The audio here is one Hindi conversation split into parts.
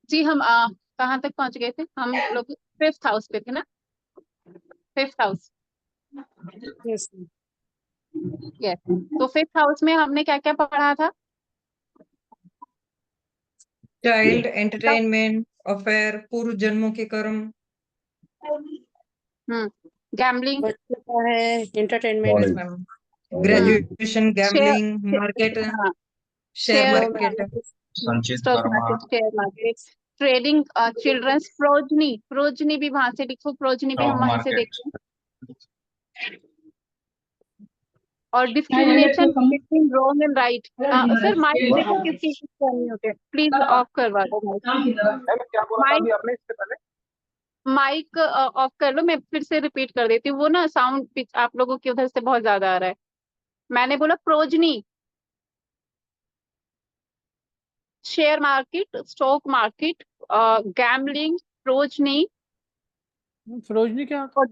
जी हम कहाँ तक पहुंच गए थे हम लोग? फिफ्थ हाउस पे थे ना? Fifth house. यस। यस। तो फिफ्थ हाउस में हमने क्या क्या पढ़ा था? चाइल्ड, एंटरटेनमेंट, अफेयर, पूर्व जन्मों के कर्म। गैम्बलिंग। बच्चे का है entertainment. Yes ma'am. Graduation, share. Gambling, market, हाँ। Share share market. संचित स्टॉक कर्मा। Market, share market, trading, childrens, progeny, progeny भी वहां से लिखो, प्रोजनी भी हम स्टॉक वहीं से मार्केट। देखते हैं। और discrimination between wrong and right. Sir mike देखो किसकी करनी होती है, प्लीज ऑफ करवा दो माइक। क्या बोला था माइक अभी आपने इससे पहले? माइक ऑफ कर लो, मैं फिर से रिपीट कर देती हूँ, वो ना साउंड आप लोगों की उधर से बहुत ज्यादा आ रहा है। मैंने बोला progeny, share market, stock market, gambling, progeny फिरोजनी क्या? और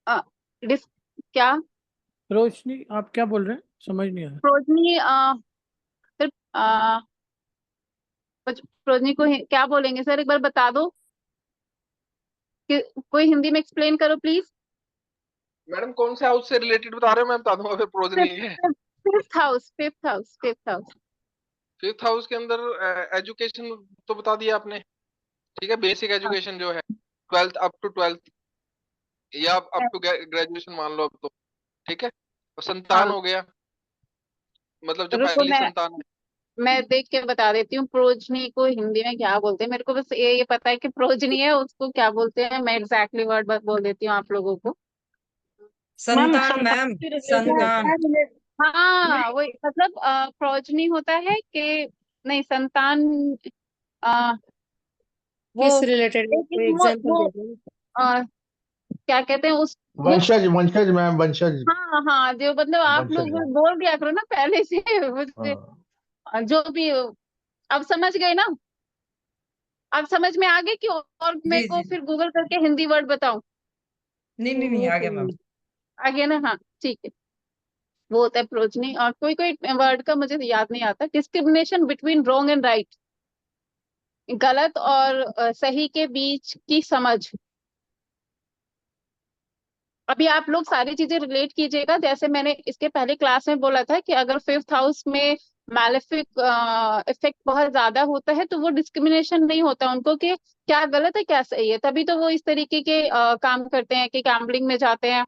अ, डिस क्या फिरोजनी आप क्या बोल रहे हैं, समझ नहीं आया। प्रोजनी सिर्फ प्रोजनी को क्या बोलेंगे सर, एक बार बता दो कि कोई हिंदी में एक्सप्लेन करो प्लीज। मैडम कौन से हाउस से रिलेटेड बता रहे हो? मैं बता दूंगा फिर प्रोज नहीं है। Fifth house, fifth house, fifth house. Fifth house के अंदर एजुकेशन तो बता दिया आपने, ठीक है। बेसिक एजुकेशन जो है 12th अप टू 12th, या अप टू ग्रेजुएशन मान लो अब तो, ठीक है। और संतान हाँ हो गया, मतलब जो रुको, पहली संतान है। मैं देख के बता देती हूँ प्रोजनी को हिंदी में क्या बोलते हैं। मेरे को बस ये पता है कि प्रोजनी है, उसको क्या बोलते हैं, मैं एग्जैक्टली वर्ड बोल देती हूँ आप लोगों को। संतान मैम, संतान। हाँ वही मतलब प्रोजनी होता है कि नहीं संतान, आ, वो किस रिलेटेड कोई एग्जांपल वो दे दो। आ, क्या कहते हैं उस वो। वंशज, वंशज मैम, वंशज। हाँ हाँ, जो मतलब आप वंशज लोग मैम। बोल दिया करो ना पहले से मुझे हाँ। जो भी अब समझ गए ना? अब समझ में आ गए कि और जी मेरे को जी। फिर गूगल करके हिंदी वर्ड बताऊं? नहीं नहीं नहीं, आ गया मैम। आ गया ना? हाँ ठीक है। वो होता है प्रोजनी। और कोई कोई वर्ड का मुझे याद नहीं आता। Discrimination between wrong and right, गलत और सही के बीच की समझ। अभी आप लोग सारी चीजें रिलेट कीजिएगा, जैसे मैंने इसके पहले क्लास में बोला था कि अगर फिफ्थ हाउस में मैलेफिक इफेक्ट बहुत ज्यादा होता है तो वो डिस्क्रिमिनेशन नहीं होता उनको कि क्या गलत है क्या सही है, तभी तो वो इस तरीके के काम करते हैं कि गैम्बलिंग में जाते हैं।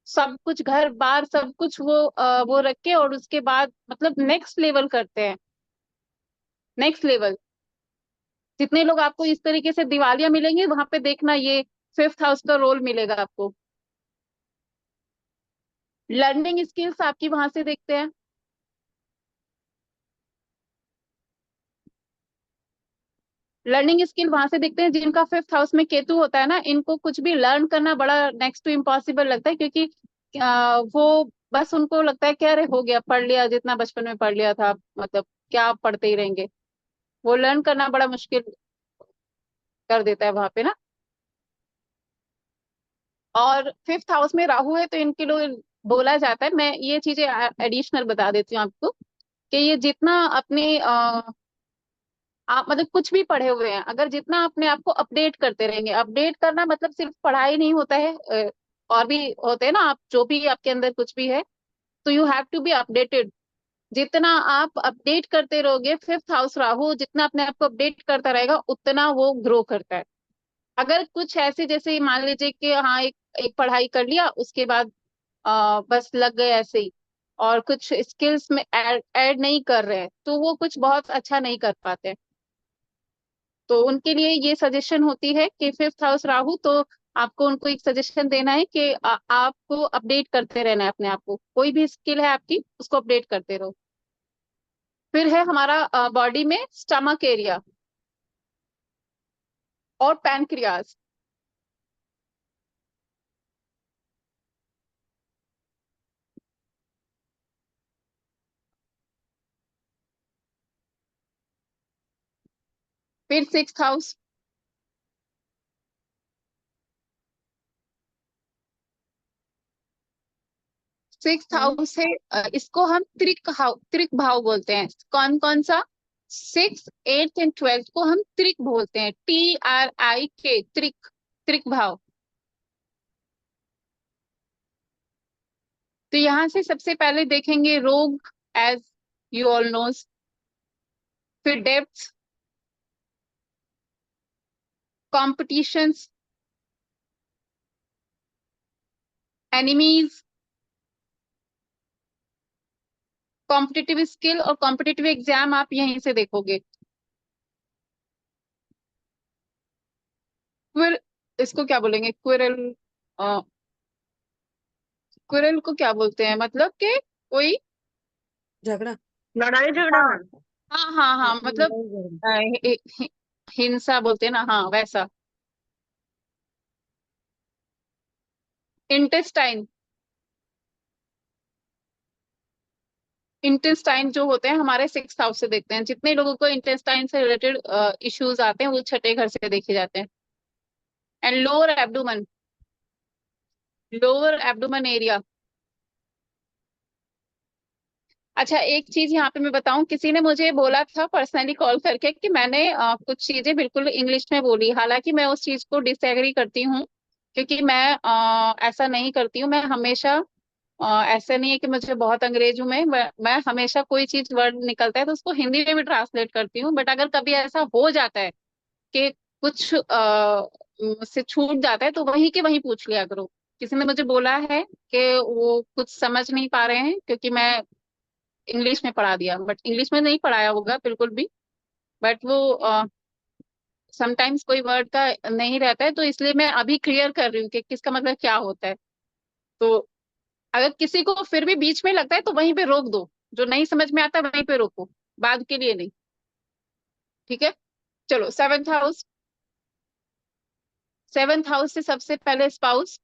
सब कुछ घर बार सब कुछ वो रख के और उसके बाद मतलब नेक्स्ट लेवल करते हैं, नेक्स्ट लेवल। जितने लोग आपको इस तरीके से दिवालिया मिलेंगे वहां पे देखना ये फिफ्थ हाउस का रोल मिलेगा आपको। लर्निंग स्किल्स आपकी वहां से देखते हैं। लर्निंग स्किल वहां से देखते हैं जिनका फिफ्थ हाउस में केतु होता है ना, इनको कुछ भी लर्न करना बड़ा नेक्स्ट टू इम्पॉसिबल लगता है, क्योंकि वो बस उनको लगता है कि अरे हो गया, पढ़ लिया जितना बचपन में पढ़ लिया था, मतलब क्या पढ़ते ही रहेंगे। वो लर्न करना बड़ा मुश्किल कर देता है वहां पे ना। और फिफ्थ हाउस में राहु है तो इनके लोग बोला जाता है, मैं ये चीजें एडिशनल बता देती हूँ आपको, कि ये जितना अपने आप मतलब कुछ भी पढ़े हुए हैं, अगर जितना अपने आप को अपडेट करते रहेंगे, अपडेट करना मतलब सिर्फ पढ़ाई नहीं होता है, और भी होते हैं ना, आप जो भी आपके अंदर कुछ भी है तो you have to be updated. जितना आप अपडेट करते रहोगे, फिफ्थ हाउस राहु जितना अपने आप को अपडेट करता रहेगा उतना वो ग्रो करता है। अगर कुछ ऐसे जैसे मान लीजिए कि हाँ एक पढ़ाई कर लिया उसके बाद बस लग गए ऐसे ही, और कुछ स्किल्स में ऐड नहीं कर रहे हैं तो वो कुछ बहुत अच्छा नहीं कर पाते। तो उनके लिए ये सजेशन होती है कि फिफ्थ हाउस राहु, तो आपको उनको एक सजेशन देना है कि आपको अपडेट करते रहना है अपने आप को, कोई भी स्किल है आपकी उसको अपडेट करते रहो। फिर है हमारा बॉडी में स्टमक एरिया और पैनक्रियाज। फिर सिक्स्थ हाउस, सिक्स्थ हाउस है इसको हम त्रिक भाव बोलते हैं। कौन कौन सा? 6, 8 एंड 12 को हम त्रिक बोलते हैं, TRIK, त्रिक, त्रिक भाव। तो यहां से सबसे पहले देखेंगे रोग, एज यू ऑल नोज, फिर depth, competitions, enemies, competitive skill और कॉम्पिटिटिव एग्जाम आप यहीं से देखोगे। फिर इसको क्या बोलेंगे, क्विरल, क्विरल को क्या बोलते हैं, मतलब कि कोई, झगड़ा। लड़ाई झगड़ा। हाँ हाँ हाँ हाँ, मतलब हिंसा बोलते हैं ना, हाँ वैसा। इंटेस्टाइन, इंटेस्टाइन जो होते हैं हमारे 6th हाउस से देखते हैं। जितने लोगों को इंटेस्टाइन से रिलेटेड इश्यूज आते हैं वो छठे घर से देखे जाते हैं। And lower abdomen, lower abdomen area. अच्छा, एक चीज यहाँ पे मैं बताऊं, किसी ने मुझे बोला था पर्सनली कॉल करके कि मैंने कुछ चीजें बिल्कुल इंग्लिश में बोली, हालांकि मैं उस चीज को डिसएग्री करती हूँ, क्योंकि मैं ऐसा नहीं करती हूँ। मैं हमेशा ऐसा नहीं है कि मुझे बहुत अंग्रेज हूँ मैं हमेशा कोई चीज वर्ड निकलता है तो उसको हिंदी में भी ट्रांसलेट करती हूँ। बट अगर कभी ऐसा हो जाता है कि कुछ से छूट जाता है तो वहीं के वहीं पूछ लिया करो। किसी ने मुझे बोला है कि वो कुछ समझ नहीं पा रहे हैं क्योंकि मैं इंग्लिश में पढ़ा दिया, बट इंग्लिश में नहीं पढ़ाया होगा बिल्कुल भी। बट वो समटाइम्स कोई वर्ड का नहीं रहता है, तो इसलिए मैं अभी क्लियर कर रही हूँ कि किसका मतलब क्या होता है। तो अगर किसी को फिर भी बीच में लगता है तो वहीं पे रोक दो, जो नहीं समझ में आता वहीं पे रोको, बाद के लिए नहीं। ठीक है, चलो 7th हाउस। 7th हाउस से सबसे पहले स्पाउस,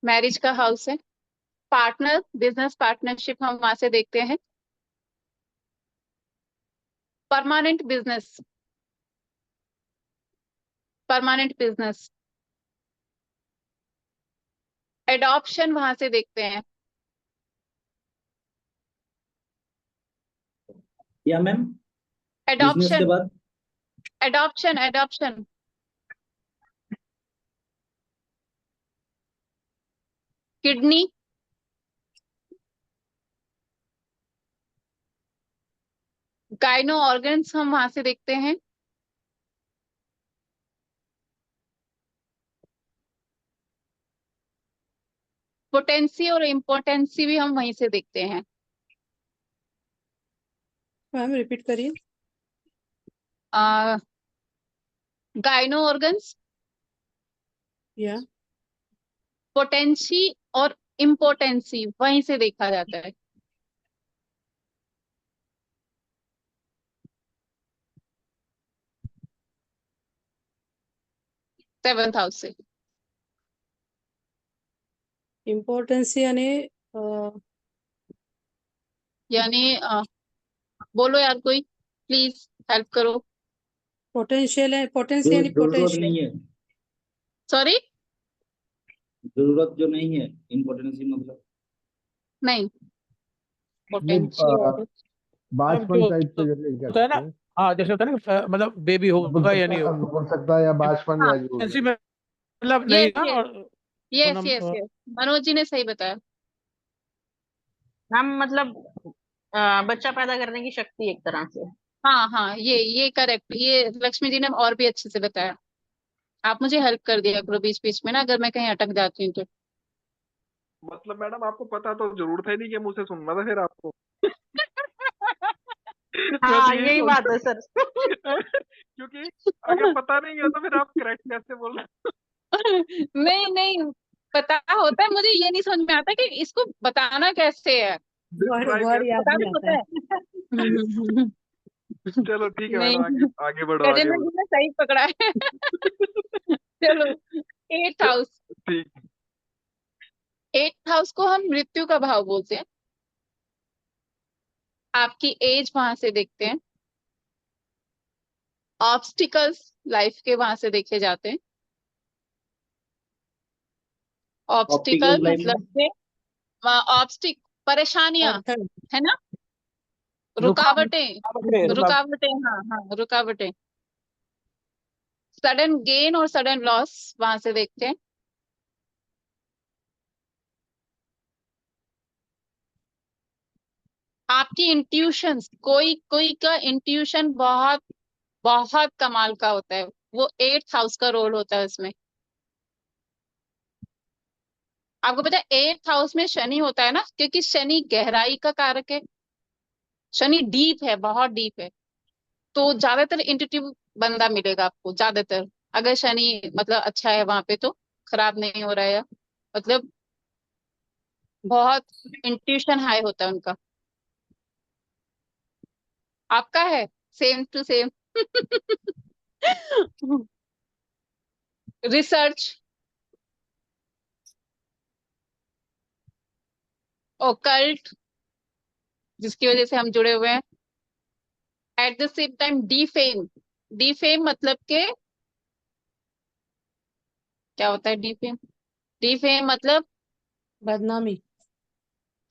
मैरिज का हाउस है। पार्टनर, बिजनेस पार्टनरशिप हम वहां से देखते हैं। Permanent business, permanent business. Adoption वहां से देखते हैं। या मैम, बिजनेस के एडॉप्शन, बाद adoption, adoption. Kidney, gyno organs हम वहां से देखते हैं। पोटेंसी और इम्पोर्टेंसी भी हम वहीं से देखते हैं। मैम रिपीट करिए। गाइनो ऑर्गन्स, या पोटेंसी और इम्पोर्टेंसी वहीं से देखा जाता है। सेवंथ हाउस से। इम्पोर्टेंस यानी यानी बोलो यार कोई, प्लीज हेल्प करो। पोटेंशियल है, पोटेंस जो यानी जरूरत पोटेंशियल। नहीं है, सॉरी, जरूरत जो नहीं है, इम्पोर्टेंसी मतलब नहीं, ये पोटेंशियल। अब जो बाचपन टाइप से रिलेट कर होता है सकते ना, हैं। हाँ जैसे होता है ना मतलब बेबी होगा या नहीं होगा, हो सकता है या बाचपन हाँ, या जो ऐसी भी। में मतलब नहीं यस था यस, और yes Poonam yes yes, Manoj ji ने सही बताया। हम मतलब बच्चा पैदा करने की शक्ति एक तरह से। हाँ हाँ, ये करेक्ट, ये लक्ष्मी जी ने और भी अच्छे से बताया। आप मुझे हेल्प कर दिया करो बीच बीच में ना, अगर मैं कहीं अटक जाती हूँ तो। मतलब मैडम आपको पता तो जरूर था ही नहीं कि मुझसे सुनना था फिर आपको। मैं तो हाँ यही यही सोच बात है सर। क्योंकि अगर पता नहीं है तो फिर आप करेक्ट कैसे बोल रहे नहीं नहीं, पता होता है, मुझे ये नहीं समझ में आता कि इसको बताना कैसे है। वर्ड डिस्क्राइब वर्ड कैसे। याद पता नहीं भी आता होता है। है। चलो ठीक है नहीं, मैडम, आगे आगे बढ़ो, आगे गजेंद्र बढ़ो। जी ने सही पकड़ा है। चलो, 8th हाउस। ठीक। 8th हाउस को हम मृत्यु का भाव बोलते हैं। आपकी एज वहां से देखते हैं। ऑब्स्टिकल्स लाइफ के वहां से देखे जाते हैं। ऑब्स्टिकल ऑप्टिकल लाइफ में मतलब ऑब्स्टिक, परेशानियां, अर्थन। है ना। रुकावटें रुकावटें, हाँ हाँ रुकावटें, सडन गेन और सडन लॉस वहां से देखते हैं। आपकी इंट्यूशन, कोई कोई का इंट्यूशन बहुत बहुत कमाल का होता है, वो 8th हाउस का रोल होता है उसमें। आपको पता है 8th हाउस में शनि होता है ना, क्योंकि शनि गहराई का कारक है, शनि डीप है, बहुत डीप है। तो ज्यादातर इंट्यूटिव बंदा मिलेगा आपको ज्यादातर, अगर शनि मतलब अच्छा है वहां पे, तो खराब नहीं हो रहा है, मतलब बहुत इंट्यूशन हाई होता है उनका। आपका है same to same. Research, occult, जिसकी वजह से हम जुड़े हुए हैं। At the same time defame, defame मतलब के क्या होता है डीफेम? डीफेम मतलब बदनामी।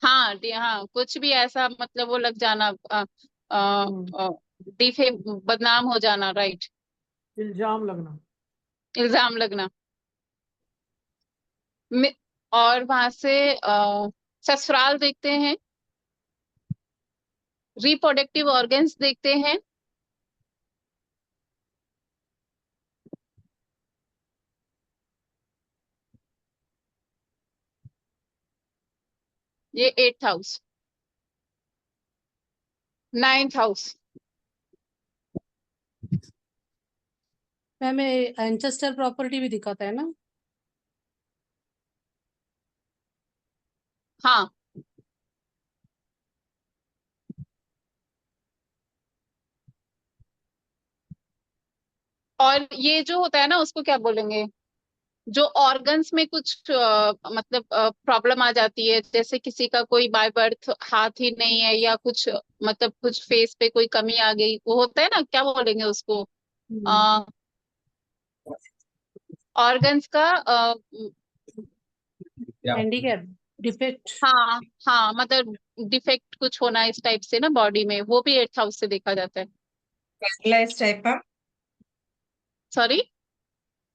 हाँ हाँ कुछ भी ऐसा, मतलब वो लग जाना, डीफेम बदनाम हो जाना, राइट, इल्जाम लगना। इल्जाम लगना। और वहां से ससुराल देखते हैं, रिप्रोडक्टिव ऑर्गन्स देखते हैं, ये 8th house. 9th house, ma'am ancestor property भी दिखाता है ना? हाँ और ये जो होता है ना, उसको क्या बोलेंगे, जो ऑर्गन्स में कुछ मतलब प्रॉब्लम आ जाती है, जैसे किसी का कोई बाय बर्थ हाथ ही नहीं है, या कुछ मतलब कुछ फेस पे कोई कमी आ गई, वो होता है ना, क्या बोलेंगे उसको, ऑर्गन्स का हैंडीकैप, डिफेक्ट। हाँ हाँ, मतलब डिफेक्ट कुछ होना इस टाइप से ना बॉडी में, वो भी 8th हाउस से देखा जाता है। पैरालाइज टाइप का, सॉरी,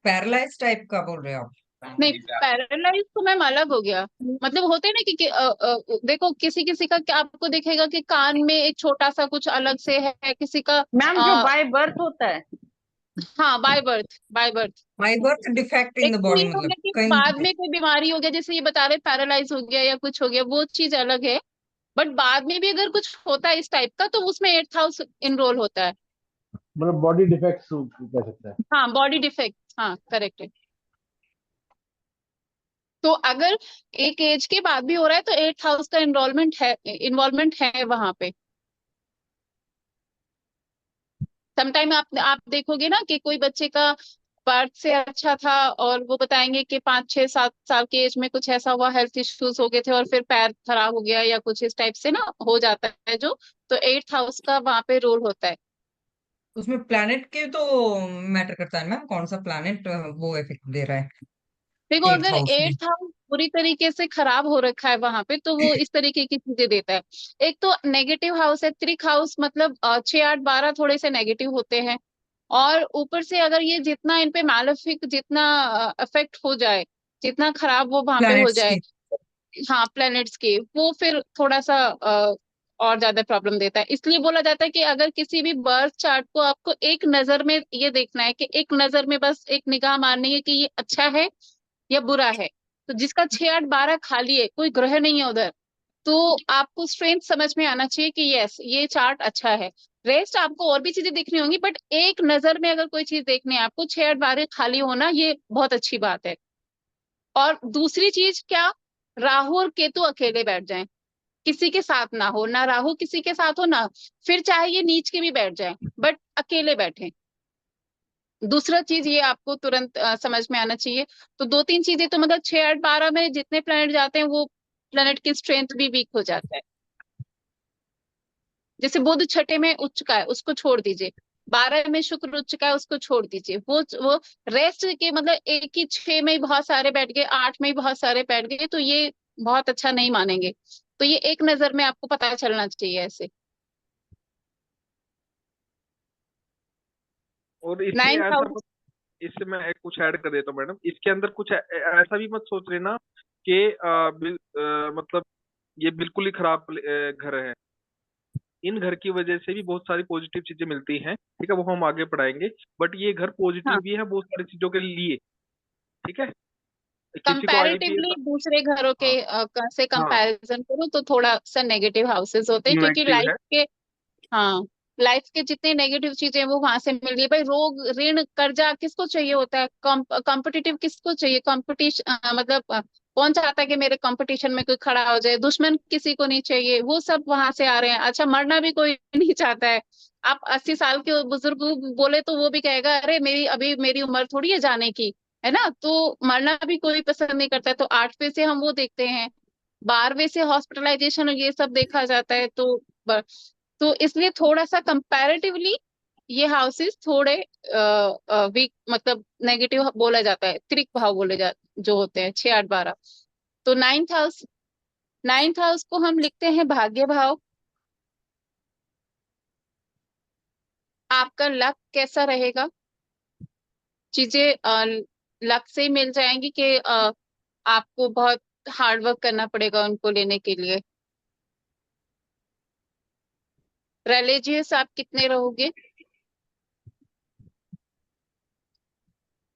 पैरालाइज टाइप का बोल रहे हो आप? नहीं पैरालाइज तो मैम अलग हो गया, मतलब होते हैं ना कि देखो किसी किसी का क्या आपको दिखेगा कि कान में एक छोटा सा कुछ अलग से है, किसी का मैम जो बाय बर्थ होता है, हाँ by birth, by birth. By birth defect in एक द तो बॉडी, ये हो मतलब गया कि बाद कहीं। में कोई बीमारी हो गया, जैसे ये बता रहे पैरालाइज हो गया या कुछ हो गया, वो चीज अलग है। बट बाद में भी अगर कुछ होता है इस टाइप का, तो उसमें 8th हाउस इनरोल होता है। मतलब बॉडी डिफेक्ट्स कह सकते हैं। हाँ बॉडी डिफेक्ट, हाँ करेक्ट है। तो अगर एक एज के बाद भी हो रहा है, तो 8th हाउस का इन्वॉल्वमेंट है वहां पे। समटाइम आप देखोगे ना कि कोई बच्चे का बर्थ से अच्छा था, और वो बताएंगे कि 5 6 7 साल के एज में कुछ ऐसा हुआ, हेल्थ इश्यूज हो गए थे और फिर पैर खराब हो गया या कुछ इस टाइप से ना हो जाता है जो, तो 8th हाउस का वहां पे रोल होता है। उसमें प्लैनेट के तो मैटर करता है मैम, कौन सा प्लैनेट वो इफेक्ट दे रहा है देखो 8th अगर हाउस में? 8th हाउस पूरी तरीके से खराब हो रखा है वहां पे, तो वो इस तरीके की चीजें देता है। एक तो नेगेटिव हाउस है, त्रिक हाउस, मतलब 6 8 12 थोड़े से नेगेटिव होते हैं। और ऊपर से अगर ये जितना इन पे मैलेफिक जितना इफेक्ट हो जाए, जितना खराब वो वहां पे हो प्लैनेट्स जाए, की। हाँ प्लैनेट्स के, वो फिर थोड़ा सा और ज्यादा प्रॉब्लम देता है। इसलिए बोला जाता है कि अगर किसी भी बर्थ चार्ट को आपको एक नजर में ये देखना है, कि एक नजर में बस एक निगाह मारनी है कि ये अच्छा है या बुरा है, तो जिसका 6 8 12 खाली है, कोई ग्रह नहीं है उधर, तो आपको स्ट्रेंथ समझ में आना चाहिए कि यस ये चार्ट अच्छा है। रेस्ट आपको और भी चीजें देखनी होंगी, बट एक नजर में अगर कोई चीज देखनी है आपको, 6 8 12 खाली होना ये बहुत अच्छी बात है। और दूसरी चीज क्या, राहु और केतु अकेले बैठ जाएं, किसी के साथ ना हो, ना राहु किसी के साथ हो, ना फिर चाहे ये नीच के भी बैठ जाए, बट अकेले बैठे। दूसरा चीज ये आपको तुरंत समझ में आना चाहिए। तो 2 3 चीजें, तो मतलब 6 8 12 में जितने प्लेनेट जाते हैं, वो प्लेनेट की स्ट्रेंथ भी वीक हो जाता है। जैसे बुध छठे में उच्च का है, उसको छोड़ दीजिए। 12 में शुक्र उच्च का है, उसको छोड़ दीजिए। वो रेस्ट के मतलब एक ही 6 में ही बहुत सारे बैठ गए, 8 में ही बहुत सारे बैठ गए, तो ये बहुत अच्छा नहीं मानेंगे। तो ये एक नजर में आपको पता चलना चाहिए ऐसे। और इसमें 9,000 इससे मैं कुछ ऐड कर देता हूँ मैडम, इसके अंदर कुछ ऐसा भी मत सोच लेना कि मतलब ये बिल्कुल ही खराब घर है। इन घर की वजह से भी बहुत सारी पॉजिटिव चीजें मिलती हैं, ठीक है, वो हम आगे पढ़ाएंगे। बट ये घर हाँ, पॉजिटिव भी है बहुत सारी चीजों के लिए, ठीक है। किसी को कंपैरेटिवली आईपीएस, दूसरे घरों के हाँ से हाँ, कंपैरिजन करो तो थोड़ा सा नेगेटिव हाउसेस होते हैं, क्योंकि नेगेटिव लाइफ है। के, हाँ, लाइफ के जितने नेगेटिव चीजें वो वहां से मिल रही है भाई। रोग, ऋण, कर्जा किसको चाहिए होता है? कॉम्पिटिटिव किसको चाहिए? कंपटीशन, मतलब कौन चाहता है कि मेरे कंपटीशन में कोई खड़ा हो जाए? दुश्मन किसी को नहीं चाहिए, वो सब वहां से आ रहे हैं। अच्छा, मरना भी कोई नहीं चाहता है। आप 80 साल के बुजुर्ग को बोले तो वो भी कहेगा अरे मेरी उम्र थोड़ी है जाने की, है ना? तो मरना भी कोई पसंद नहीं करता है। तो 8वें से हम वो देखते हैं, 12वें से हॉस्पिटलाइजेशन और ये सब देखा जाता है। तो इसलिए थोड़ा सा कंपैरेटिवली ये हाउसेस थोड़े वीक, मतलब नेगेटिव बोला जाता है, त्रिक भाव बोले जा जो होते हैं 6, 8, 12। तो नाइन्थ हाउस को हम लिखते हैं भाग्य भाव। आपका लक कैसा रहेगा? चीजें लक से ही मिल जाएंगी कि आपको बहुत हार्ड वर्क करना पड़ेगा उनको लेने के लिए? रिलीजियस आप कितने रहोगे?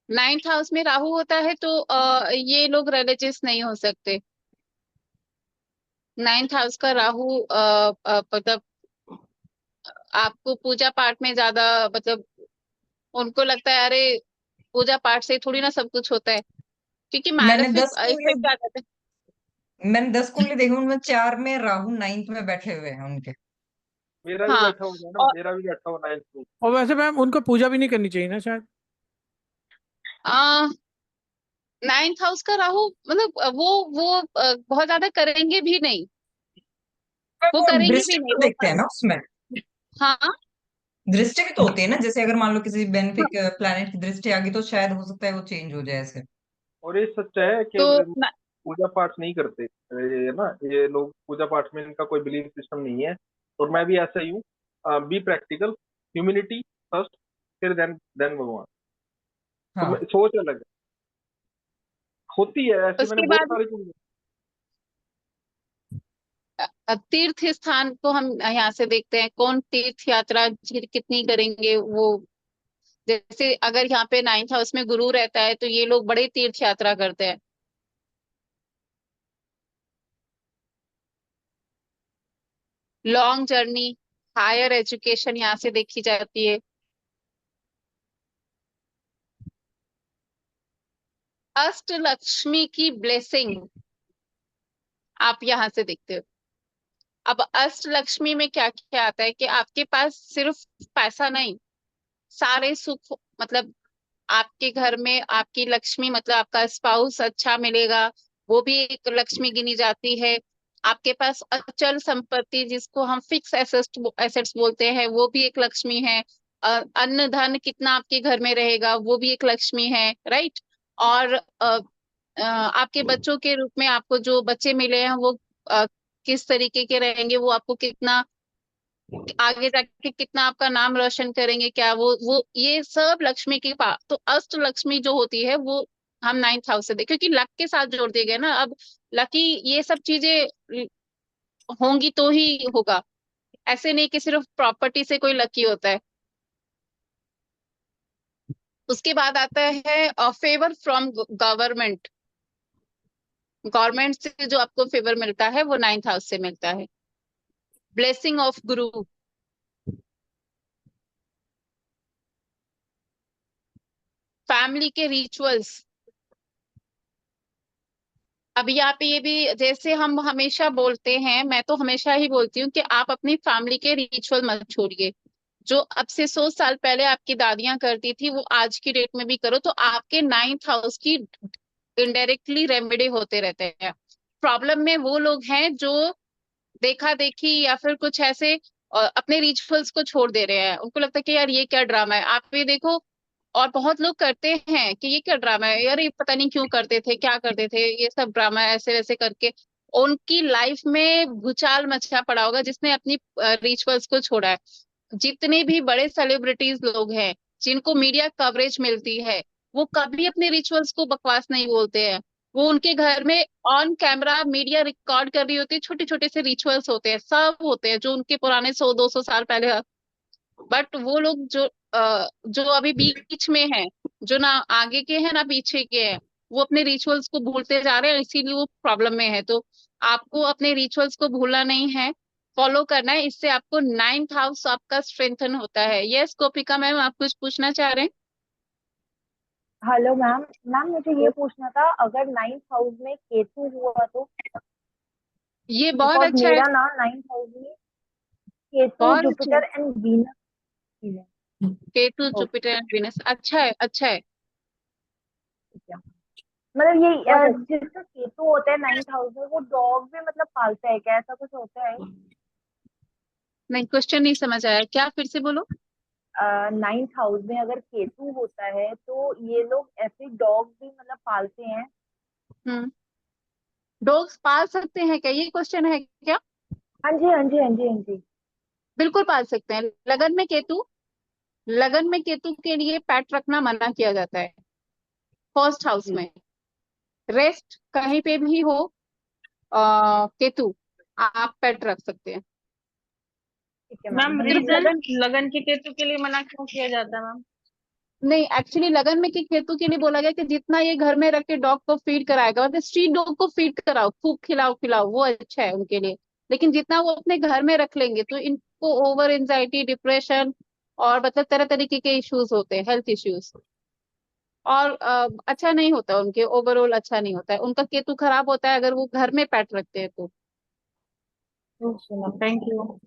9th हाउस में राहु होता है तो ये लोग रिलीजियस नहीं हो सकते। 9th हाउस का राहु मतलब आपको पूजा पाठ में ज्यादा, मतलब उनको लगता है अरे पूजा पाठ से थोड़ी ना सब कुछ होता है, क्योंकि मैंने मैलेफिक 10 कुंडली इफेक्ट क्या कहते हैं। मैंने 10 कुंडली देखी, उनमें 4 में राहु 9th में बैठे हुए हैं उनके। मेरा भी हाँ, बैठा हुआ मैडम, और मेरा भी बैठा हुआ 9th में। और वैसे मैम उनको पूजा भी नहीं करनी चाहिए ना शायद। 9th हाउस का राहु मतलब वो बहुत ज्यादा करेंगे भी नहीं, वो वो करेंगे दृष्टि भी भी नहीं तो वो। देखते हैं ना उसमें। हाँ, दृष्टि भी तो होती है ना, जैसे अगर मान लो किसी बेनिफिक प्लैनेट की दृष्टि आ गई तो शायद हो सकता है वो चेंज हो जाए ऐसे। और ये सच है कि तो पूजा पाठ नहीं करते ये ना, ये लोग पूजा पाठ में इनका कोई बिलीफ सिस्टम नहीं है। और मैं भी ऐसा ही हूँ। बी प्रैक्टिकल, ह्यूमिनिटी फर्स्ट, फिर देन भगवान। तो हाँ। सोच अलग है, होती है ऐसे, मैंने उसके बहुत बाद सारी तीर्थ स्थान को हम यहाँ से देखते हैं, कौन तीर्थ यात्रा कितनी करेंगे वो। जैसे अगर यहाँ पे 9th हाउस में गुरु रहता है तो ये लोग बड़े तीर्थ यात्रा करते हैं। लॉन्ग जर्नी, हायर एजुकेशन यहाँ से देखी जाती है। अष्ट लक्ष्मी की ब्लेसिंग आप यहाँ से देखते हो। अब अष्ट लक्ष्मी में क्या क्या आता है कि आपके पास सिर्फ पैसा नहीं, सारे सुख, मतलब आपके घर में आपकी लक्ष्मी, मतलब आपका स्पाउस अच्छा मिलेगा, वो भी एक लक्ष्मी गिनी जाती है। आपके पास अचल संपत्ति जिसको हम फिक्स एसेट्स बोलते हैं, वो भी एक लक्ष्मी है। अन्न धन कितना आपके घर में रहेगा, वो भी एक लक्ष्मी है, राइट? और आपके बच्चों के रूप में आपको जो बच्चे मिले हैं वो अ, किस तरीके के रहेंगे, वो आपको कितना आगे जाके कितना आपका नाम रोशन करेंगे, क्या वो ये सब लक्ष्मी की तो अष्ट लक्ष्मी जो होती है वो हम 9th हाउस से देखें, क्योंकि लक के साथ जोड़ दिए गए ना। अब लकी ये सब चीजें होंगी तो ही होगा, ऐसे नहीं कि सिर्फ प्रॉपर्टी से कोई लकी होता है। उसके बाद आता है फेवर फ्रॉम गवर्नमेंट। गवर्नमेंट से जो आपको फेवर मिलता है वो 9th हाउस से मिलता है। ब्लेसिंग ऑफ गुरु, फैमिली के रिचुअल्स। अब यहाँ पे ये भी, जैसे हम हमेशा बोलते हैं, मैं तो हमेशा ही बोलती हूँ कि आप अपनी फैमिली के रिचुअल मत छोड़िए। जो अब से 100 साल पहले आपकी दादियां करती थी वो आज की डेट में भी करो, तो आपके 9th हाउस की इनडायरेक्टली रेमेडी होते रहते हैं। प्रॉब्लम में वो लोग हैं जो देखा देखी या फिर कुछ ऐसे अपने रिचुअल्स को छोड़ दे रहे हैं। उनको लगता है कि यार ये क्या ड्रामा है, आप ये देखो। और बहुत लोग करते हैं कि ये क्या ड्रामा है यार, ये पता नहीं क्यों करते थे, क्या करते थे, ये सब ड्रामा ऐसे वैसे करके उनकी लाइफ में भूचाल मचा पड़ा होगा जिसने अपनी रिचुअल्स को छोड़ा है। जितने भी बड़े सेलिब्रिटीज लोग हैं, जिनको मीडिया कवरेज मिलती है, वो कभी अपने रिचुअल्स को बकवास नहीं बोलते हैं। वो उनके घर में ऑन कैमरा मीडिया रिकॉर्ड कर रही होती है, छोटे छोटे से रिचुअल्स होते हैं, सब होते हैं जो उनके पुराने 100-200 साल पहले। बट वो लोग जो अभी बीच में है, जो ना आगे के हैं ना पीछे के हैं, वो अपने रिचुअल्स को भूलते जा रहे हैं, इसीलिए वो प्रॉब्लम में है। तो आपको अपने रिचुअल्स को भूलना नहीं है, फॉलो करना है। इससे आपको 9th हाउस आपका स्ट्रेंथन होता है। यस गोपिका मैम, आप कुछ पूछना चाह रहे हैं? Hello ma'am. मैम मुझे ये पूछना था, अगर 9th हाउस में केतु हुआ तो? ये बहुत बिकॉज अच्छा है, मेरा ना 9th हाउस में केतु, बहुत अच्छा है। जुपिटर एंड वीनस है। Ketu, okay, Jupiter and Venus, अच्छा है, अच्छा है। ठीक है। मतलब ये बहुत जिसका केतु होता है 9th हाउस में, वो डॉग भी मतलब पालता है क्या? ऐसा कुछ होता है? नहीं, क्वेश्चन नहीं समझ आया, क्या फिर से बोलो। 9th हाउस में अगर केतु होता है तो ये लोग ऐसे डॉग भी मतलब पालते हैं? हम्म, डॉग्स पाल सकते हैं क्या, ये क्वेश्चन है क्या? हाँ जी, हाँ जी, हाँ जी, हाँ जी। बिल्कुल पाल सकते हैं। लगन में केतु के लिए पेट रखना मना किया जाता है, फर्स्ट हाउस जी, में। रेस्ट कहीं पे भी हो, केतु, आप पेट रख सकते हैं। ठीक है मैम, मैम सिर्फ धन्यवाद। रीजन लगन, लगन के केतु के लिए मना क्यों किया जाता है मैम? नहीं एक्चुअली लगन में कि केतु के लिए बोला गया कि जितना ये घर में रख के डॉग को फीड कराएगा, मतलब स्ट्रीट डॉग को फीड कराओ, खूब खिलाओ पिलाओ, वो अच्छा है उनके लिए। लेकिन जितना वो अपने घर में रख लेंगे तो इनको ओवर एंजाइटी, डिप्रेशन और मतलब तरह तरीके के इश्यूज होते हैं, हेल्थ इश्यूज। और अच्छा नहीं होता उनके, ओवरऑल अच्छा नहीं होता है उनका, केतु खराब होता है अगर वो घर में पेट रखते हैं तो। Thank you.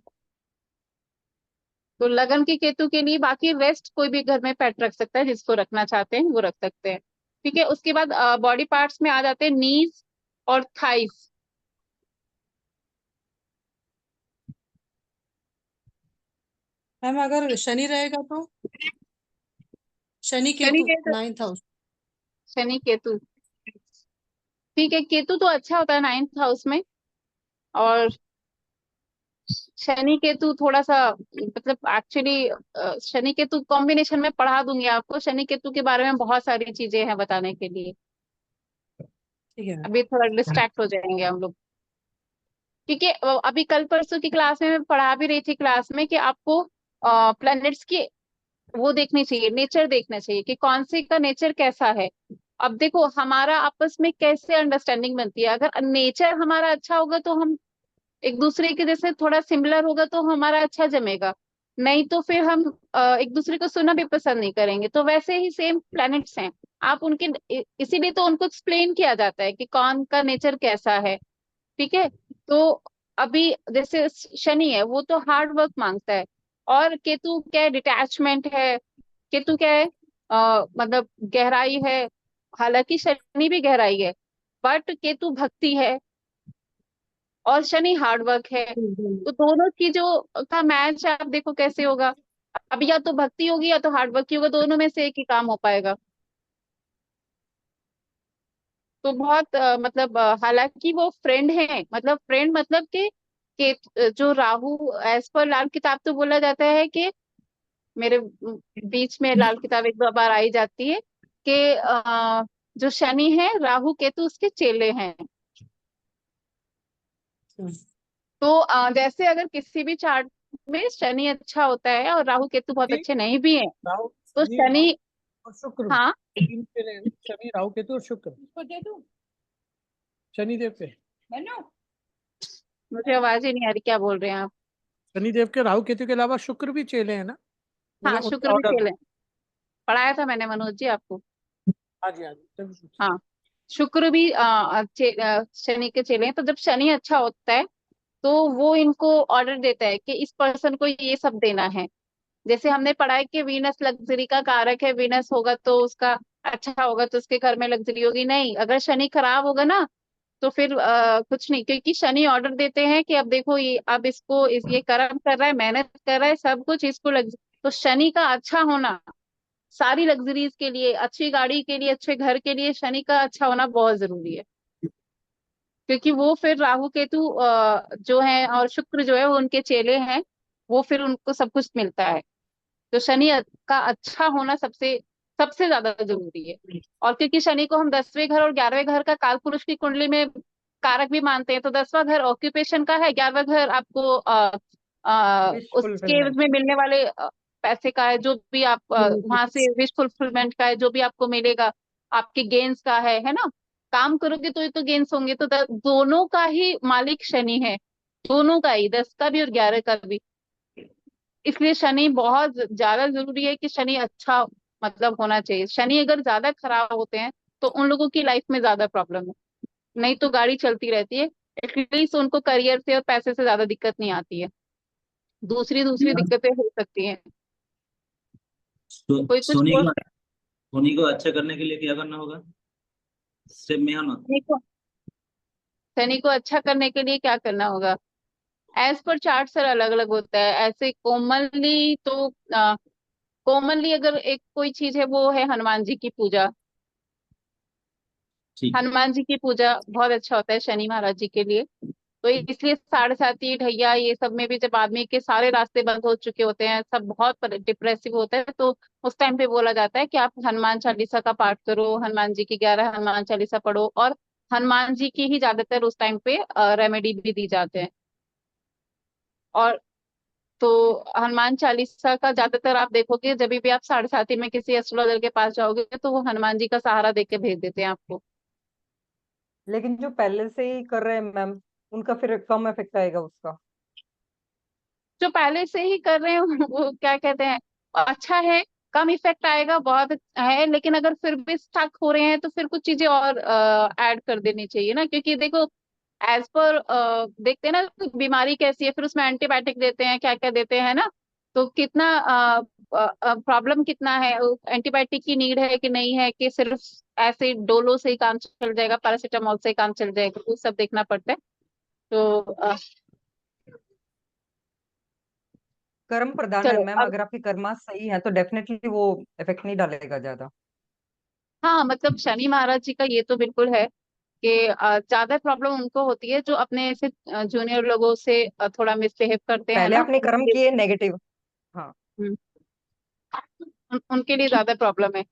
तो लगन के केतु के लिए, बाकी रेस्ट कोई भी घर में पेट रख सकता है, जिसको रखना चाहते हैं वो रख सकते हैं। ठीक है, उसके बाद बॉडी पार्ट्स में आ जाते हैं नीज और थाइस। मैम अगर शनि रहेगा तो? Shani Shani Ketu Ketu, 9th house. शनि केतु, ठीक है, केतु तो अच्छा होता है 9th हाउस में। और शनि केतु थोड़ा सा मतलब एक्चुअली शनि केतु कॉम्बिनेशन में पढ़ा दूंगी आपको, शनि केतु के बारे में बहुत सारी चीजें हैं बताने के लिए। ठीक है मैम। अभी थोड़ा डिस्ट्रैक्ट हो जाएंगे हम लोग। ठीक है, अभी कल परसों की क्लास में मैं पढ़ा भी रही थी क्लास में कि आपको प्लैनेट्स की वो देखनी चाहिए, नेचर देखना चाहिए कि कौन से का नेचर कैसा है। अब देखो हमारा आपस में कैसे अंडरस्टैंडिंग बनती है, अगर नेचर हमारा अच्छा होगा तो हम एक दूसरे के जैसे थोड़ा सिमिलर होगा तो हमारा अच्छा जमेगा। नहीं तो फिर हम एक दूसरे को सुनना भी पसंद नहीं करेंगे। तो वैसे ही सेम प्लैनेट्स हैं, आप उनके इसीलिए तो उनको एक्सप्लेन किया जाता है कि कौन का नेचर कैसा है। ठीक है, तो अभी जैसे शनि है वो तो हार्ड वर्क मांगता है, और केतु क्या है, डिटैचमेंट है। केतु क्या है, मतलब गहराई है। हालांकि शनि भी गहराई है, बट केतु भक्ति है और शनि हार्ड वर्क है। तो दोनों चीजों का मैच आप देखो कैसे होगा। अब या तो भक्ति होगी या तो हार्ड वर्क की होगा, दोनों में से एक ही काम हो पाएगा। तो बहुत मतलब हालांकि वो फ्रेंड है, मतलब फ्रेंड मतलब कि जो राहु, एज पर लाल किताब तो बोला जाता है कि मेरे बीच में लाल किताब एक दो बार आई जाती है कि जो शनि है, राहु केतु उसके चेले हैं। तो जैसे अगर किसी भी चार्ट में शनि अच्छा होता है और राहु केतु बहुत ठीक, अच्छे नहीं भी हैं, राहु तो शनि शनि, और शुक्र, हाँ, तीन पे रहे, शनि राहु केतु और शुक्र, शनिदेव पे। मुझे आवाज ही नहीं आ रही, क्या बोल रहे हैं आप? शनिदेव के राहु केतु के अलावा शुक्र भी चेले हैं ना, हाँ, मतलब उनके शुक्र भी ऑर्डर। चेले हैं। पढ़ाया था मैंने मनोज जी आपको। हाँ जी, हाँ जी, तभी पूछा। हाँ, शुक्र भी शनि के चेले हैं। तो जब शनि अच्छा होता है तो वो इनको ऑर्डर देता है कि इस पर्सन को ये सब देना है। जैसे हमने पढ़ा है कि वीनस लग्जरी का कारक है, वीनस होगा तो उसका अच्छा होगा तो उसके घर में लग्जरी होगी। नहीं, अगर शनि खराब होगा ना तो फिर कुछ नहीं, क्योंकि शनि ऑर्डर देते हैं कि अब देखो ये, अब इसको ये कर्म कर रहा है, मेहनत कर रहा है, सब कुछ इसको तो शनि का अच्छा होना सारी लग्जरीज के लिए, अच्छी गाड़ी के लिए, अच्छे घर के लिए शनि का अच्छा होना बहुत जरूरी है। क्योंकि वो फिर राहु केतु जो है और शुक्र जो है वो उनके चेले हैं, वो फिर उनको सब कुछ मिलता है। तो शनि का अच्छा होना सबसे सबसे ज्यादा जरूरी है। और क्योंकि शनि को हम 10वें घर और 11वें घर का काल पुरुष की कुंडली में कारक भी मानते हैं, तो 10वां घर ऑक्यूपेशन का है, 11वां घर आपको विश उसके फुलफिलमेंट। में मिलने वाले पैसे का है, जो भी आप वहां से विश फुलफिलमेंट का है, जो भी आपको मिलेगा आपके गेन्स का है ना। काम करोगे तो ये तो गेन्स होंगे, तो दोनों का ही मालिक शनि है, दोनों का ही, 10 का भी और 11 का भी। इसलिए शनि बहुत ज्यादा जरूरी है कि शनि अच्छा मतलब होना चाहिए। शनि अगर ज्यादा खराब होते हैं तो उन लोगों की लाइफ में ज्यादा प्रॉब्लम है, नहीं तो गाड़ी चलती रहती है, एटलीस्ट उनको करियर से और पैसे से ज्यादा दिक्कत नहीं आती है, दूसरी दूसरी दिक्कतें हो सकती हैं। कोई कुछ सोनी बोल। को सोनी को अच्छा करने के लिए क्या करना होगा? स्टेप में आना। शनि को अच्छा करने के लिए क्या करना होगा? एज पर चार्ट सर अलग अलग होता है। ऐसे कॉमनली तो कॉमनली अगर एक कोई चीज है वो है हनुमान जी की पूजा। ठीक है। हनुमान जी की पूजा बहुत अच्छा होता है शनि महाराज जी के लिए। तो इसलिए 7:30 ढैया ये सब में भी जब आदमी के सारे रास्ते बंद हो चुके होते हैं, सब बहुत डिप्रेसिव होता है, तो उस टाइम पे बोला जाता है कि आप हनुमान चालीसा का पाठ करो, हनुमान जी की 11 हनुमान चालीसा पढ़ो, और हनुमान जी की ही ज्यादातर उस टाइम पे रेमेडी भी दी जाते हैं। और तो हनुमान चालीसा का ज्यादातर आप देखोगे जब भी आप 7:30 में किसी एस्ट्रोलॉजर के पास जाओगे तो वो हनुमान जी का सहारा दे के भेज देते हैं आपको। लेकिन जो पहले से ही कर रहे हैं मैम, उनका फिर कम इफेक्ट आएगा उसका। जो पहले से ही कर रहे हैं वो क्या कहते हैं, अच्छा है, कम इफेक्ट आएगा बहुत है, लेकिन अगर फिर भी स्टक हो रहे हैं तो फिर कुछ चीजें और ऐड कर देनी चाहिए ना, क्योंकि देखो एज पर देखते हैं ना तो बीमारी कैसी है, फिर उसमें एंटीबायोटिक देते हैं, क्या क्या देते हैं ना, तो कितना प्रॉब्लम कितना है, एंटीबायोटिक की नीड है कि नहीं है, कि सिर्फ ऐसे डोलो से ही काम चल जाएगा, पैरासीटामोल से ही काम चल जाएगा, वो सब देखना पड़ता है। तो कर्म प्रधान है चलो मैम, अब, अगर आपके कर्मा सही है तो डेफिनेटली वो इफेक्ट नहीं डालेगा ज्यादा। हाँ मतलब शनि महाराज जी का ये तो बिल्कुल है कि ज्यादा प्रॉब्लम उनको होती है जो अपने ऐसे जूनियर लोगों से थोड़ा मिसबिहेव करते हैं पहले ना, आपने कर्म उनके किए नेगेटिव। हाँ। हम्म, उनके लिए ज्यादा प्रॉब्लम है।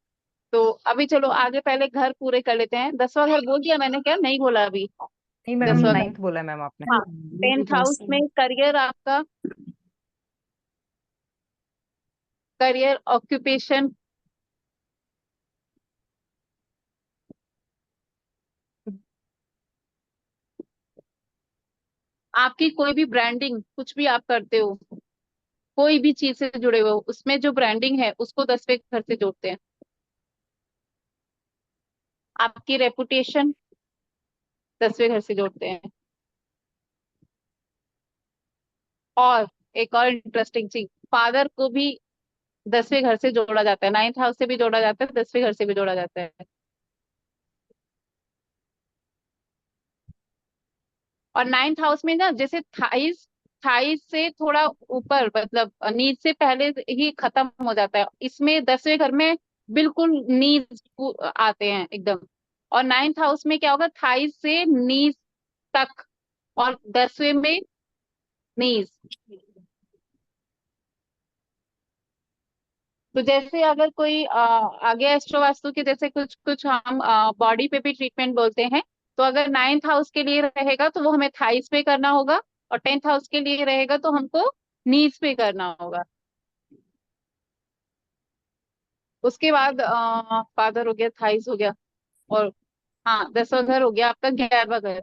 तो अभी चलो आगे पहले घर पूरे कर लेते हैं। 10वां घर बोल दिया मैंने, क्या नहीं बोला अभी? नहीं मैम, 10वां घर, 9th बोला है मैम आपने। हाँ, 10th हाउस में करियर आपका, करियर ऑक्यूपेशन, आपकी कोई भी ब्रांडिंग कुछ भी आप करते हो, कोई भी चीज से जुड़े हुए हो, उसमें जो ब्रांडिंग है उसको 10वें घर से जोड़ते हैं। आपकी रेपुटेशन 10वें घर से जोड़ते हैं। और एक और इंटरेस्टिंग चीज, फादर को भी 10वें घर से जोड़ा जाता है, 9th हाउस से भी जोड़ा जाता है, 10वें घर से भी जोड़ा जाता है। और 9th हाउस में ना जैसे थाइस, थाइस से थोड़ा ऊपर मतलब नीज से पहले ही खत्म हो जाता है, इसमें 10वें घर में बिल्कुल नीज आते हैं एकदम। और 9th हाउस में क्या होगा, थाइस से नीज तक, और 10वें में नीज। तो जैसे अगर कोई आगे एस्ट्रो वास्तु के जैसे कुछ कुछ हम बॉडी पे भी ट्रीटमेंट बोलते हैं, तो अगर 9th हाउस के लिए रहेगा तो वो हमें थाइस पे करना होगा, और 10th हाउस के लिए रहेगा तो हमको नीज पे करना होगा। उसके बाद फादर हो गया, थाइस हो गया, और हाँ 10वां घर हो गया आपका, 11वां घर।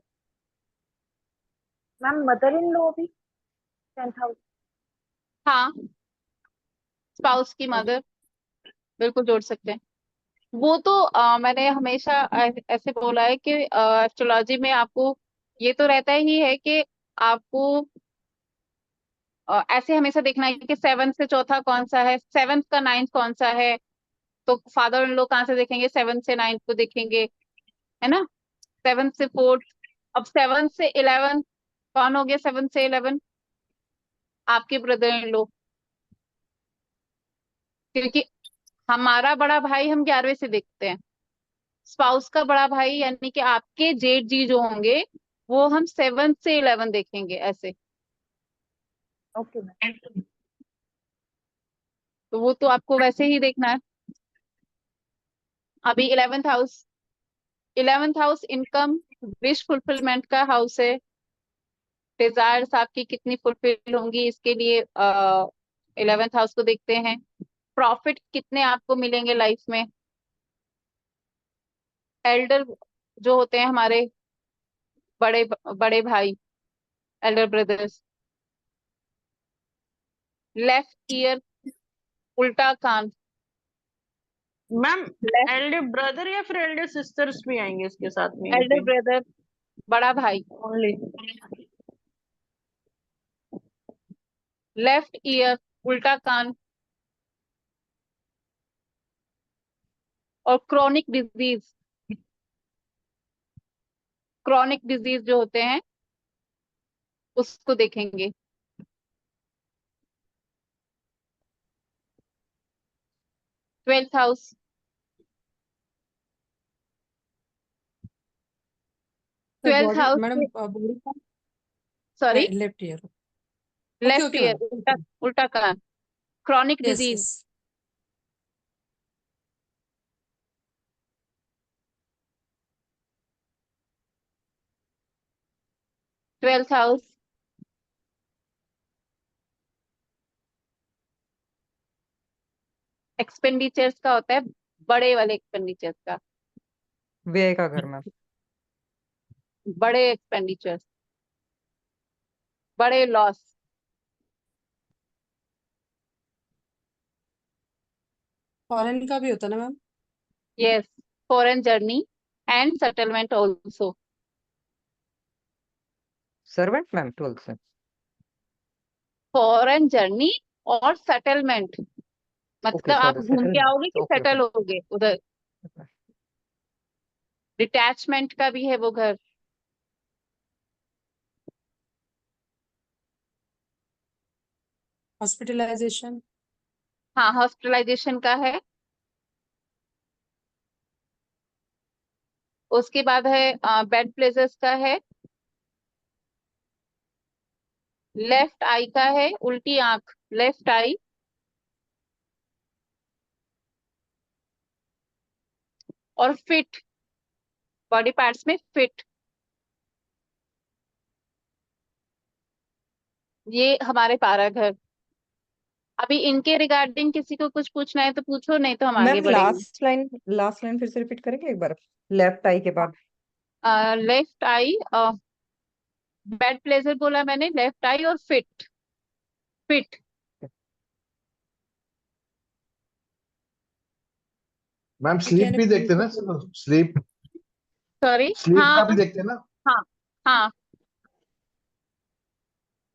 मैम मदर इन लॉ भी 10th हाउस। हाँ, स्पाउस की मदर बिल्कुल जोड़ सकते हैं। वो तो मैंने हमेशा ऐसे बोला है कि एस्ट्रोलॉजी में आपको ये तो रहता ही है कि आपको ऐसे हमेशा देखना है कि 7th से चौथा कौन सा है, 7th का 9th कौन सा है, तो फादर इन लोग कहाँ से देखेंगे, 7th से 9th को देखेंगे, है ना। 7th से 4th, अब 7th से 11 कौन हो गया, 7th से 11 आपके ब्रदर इन लो, क्योंकि हमारा बड़ा भाई हम 11वें से देखते हैं, स्पाउस का बड़ा भाई यानी कि आपके जेठ जी जो होंगे वो हम 7th से 11 देखेंगे ऐसे। Okay ma'am. तो वो तो आपको वैसे ही देखना है। अभी 11th house income wish fulfilment का हाउस है। डिजायर्स आपकी कितनी फुलफिल होंगी, इसके लिए 11th हाउस को देखते हैं। प्रॉफिट कितने आपको मिलेंगे लाइफ में। एल्डर जो होते हैं हमारे बड़े बड़े भाई, एल्डर ब्रदर्स। लेफ्ट ईयर उल्टा कान। मैम लेफ्ट एल्डर ब्रदर या फिर एल्डर सिस्टर्स भी आएंगे इसके साथ में एल्डर ब्रदर बड़ा भाई। ओनली? लेफ्ट ईयर उल्टा कान। और क्रॉनिक डिजीज जो होते हैं उसको देखेंगे। 12th house. Twelfth house madam body का sorry left ear. Okay left okay ear madam. उल्टा कान। Chronic yes disease. Yes. 12th house. Expenditures का होता है, बड़े वाले एक्सपेंडिचर्स का, व्यय का घर, मैम। बड़े एक्सपेंडिचर्स, बड़े लॉस। फॉरेन का भी होता है ना ma'am? Yes, foreign journey and settlement also. Servant ma'am 12th से। फॉरेन जर्नी और सेटलमेंट, ओके मतलब आप सॉरी, घूम के सेटलमेंट। आओगे कि ओके ओके। सेटल होगे उधर। डिटैचमेंट का भी है वो घर। हॉस्पिटलाइजेशन। हाँ, हॉस्पिटलाइजेशन का है। उसके बाद है बेड प्लेसेस का है। लेफ्ट आई का है, उल्टी आंख, लेफ्ट आई। और फिट, बॉडी पार्ट्स में फिट, ये हमारे 12 घर। अभी इनके रिगार्डिंग किसी को कुछ पूछना है तो पूछो, नहीं तो हम आगे मैम बढ़ेंगे। लास्ट लाइन फिर से रिपीट करेंगे एक बार? लेफ्ट आई के बाद? लेफ्ट आई, बेड प्लेसर बोला मैंने, लेफ्ट आई और फिट। फिट। मैम ठीक है स्लीप भी देखते हैं ना, स्लीप सॉरी, स्लीप हाँ का भी देखते हैं ना। हाँ हाँ।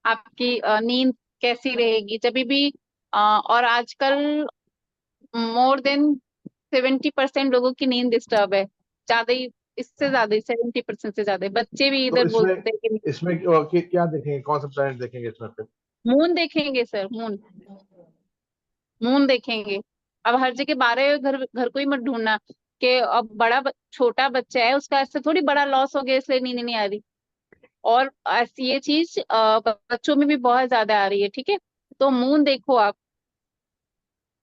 आपकी नींद कैसी रहेगी जब भी और आजकल मोर देन 70% लोगों की नींद डिस्टर्ब है। ज्यादा ही, इससे ज्यादा ही, 70% से ज्यादा। बच्चे भी तो इधर बोलते हैं कि इसमें क्या देखेंगे, कौन सा प्लैनेट देखेंगे इसमें फिर? मून देखेंगे सर, मून। मून देखेंगे। अब हर जगह 12 घर घर को ही मत ढूंढना कि अब छोटा बच्चा है उसका ऐसे थोड़ी बड़ा लॉस हो गया इसलिए नींद नहीं आ रही। और ऐसी ये चीज बच्चों में भी बहुत ज्यादा आ रही है, ठीक है। तो मून देखो आप।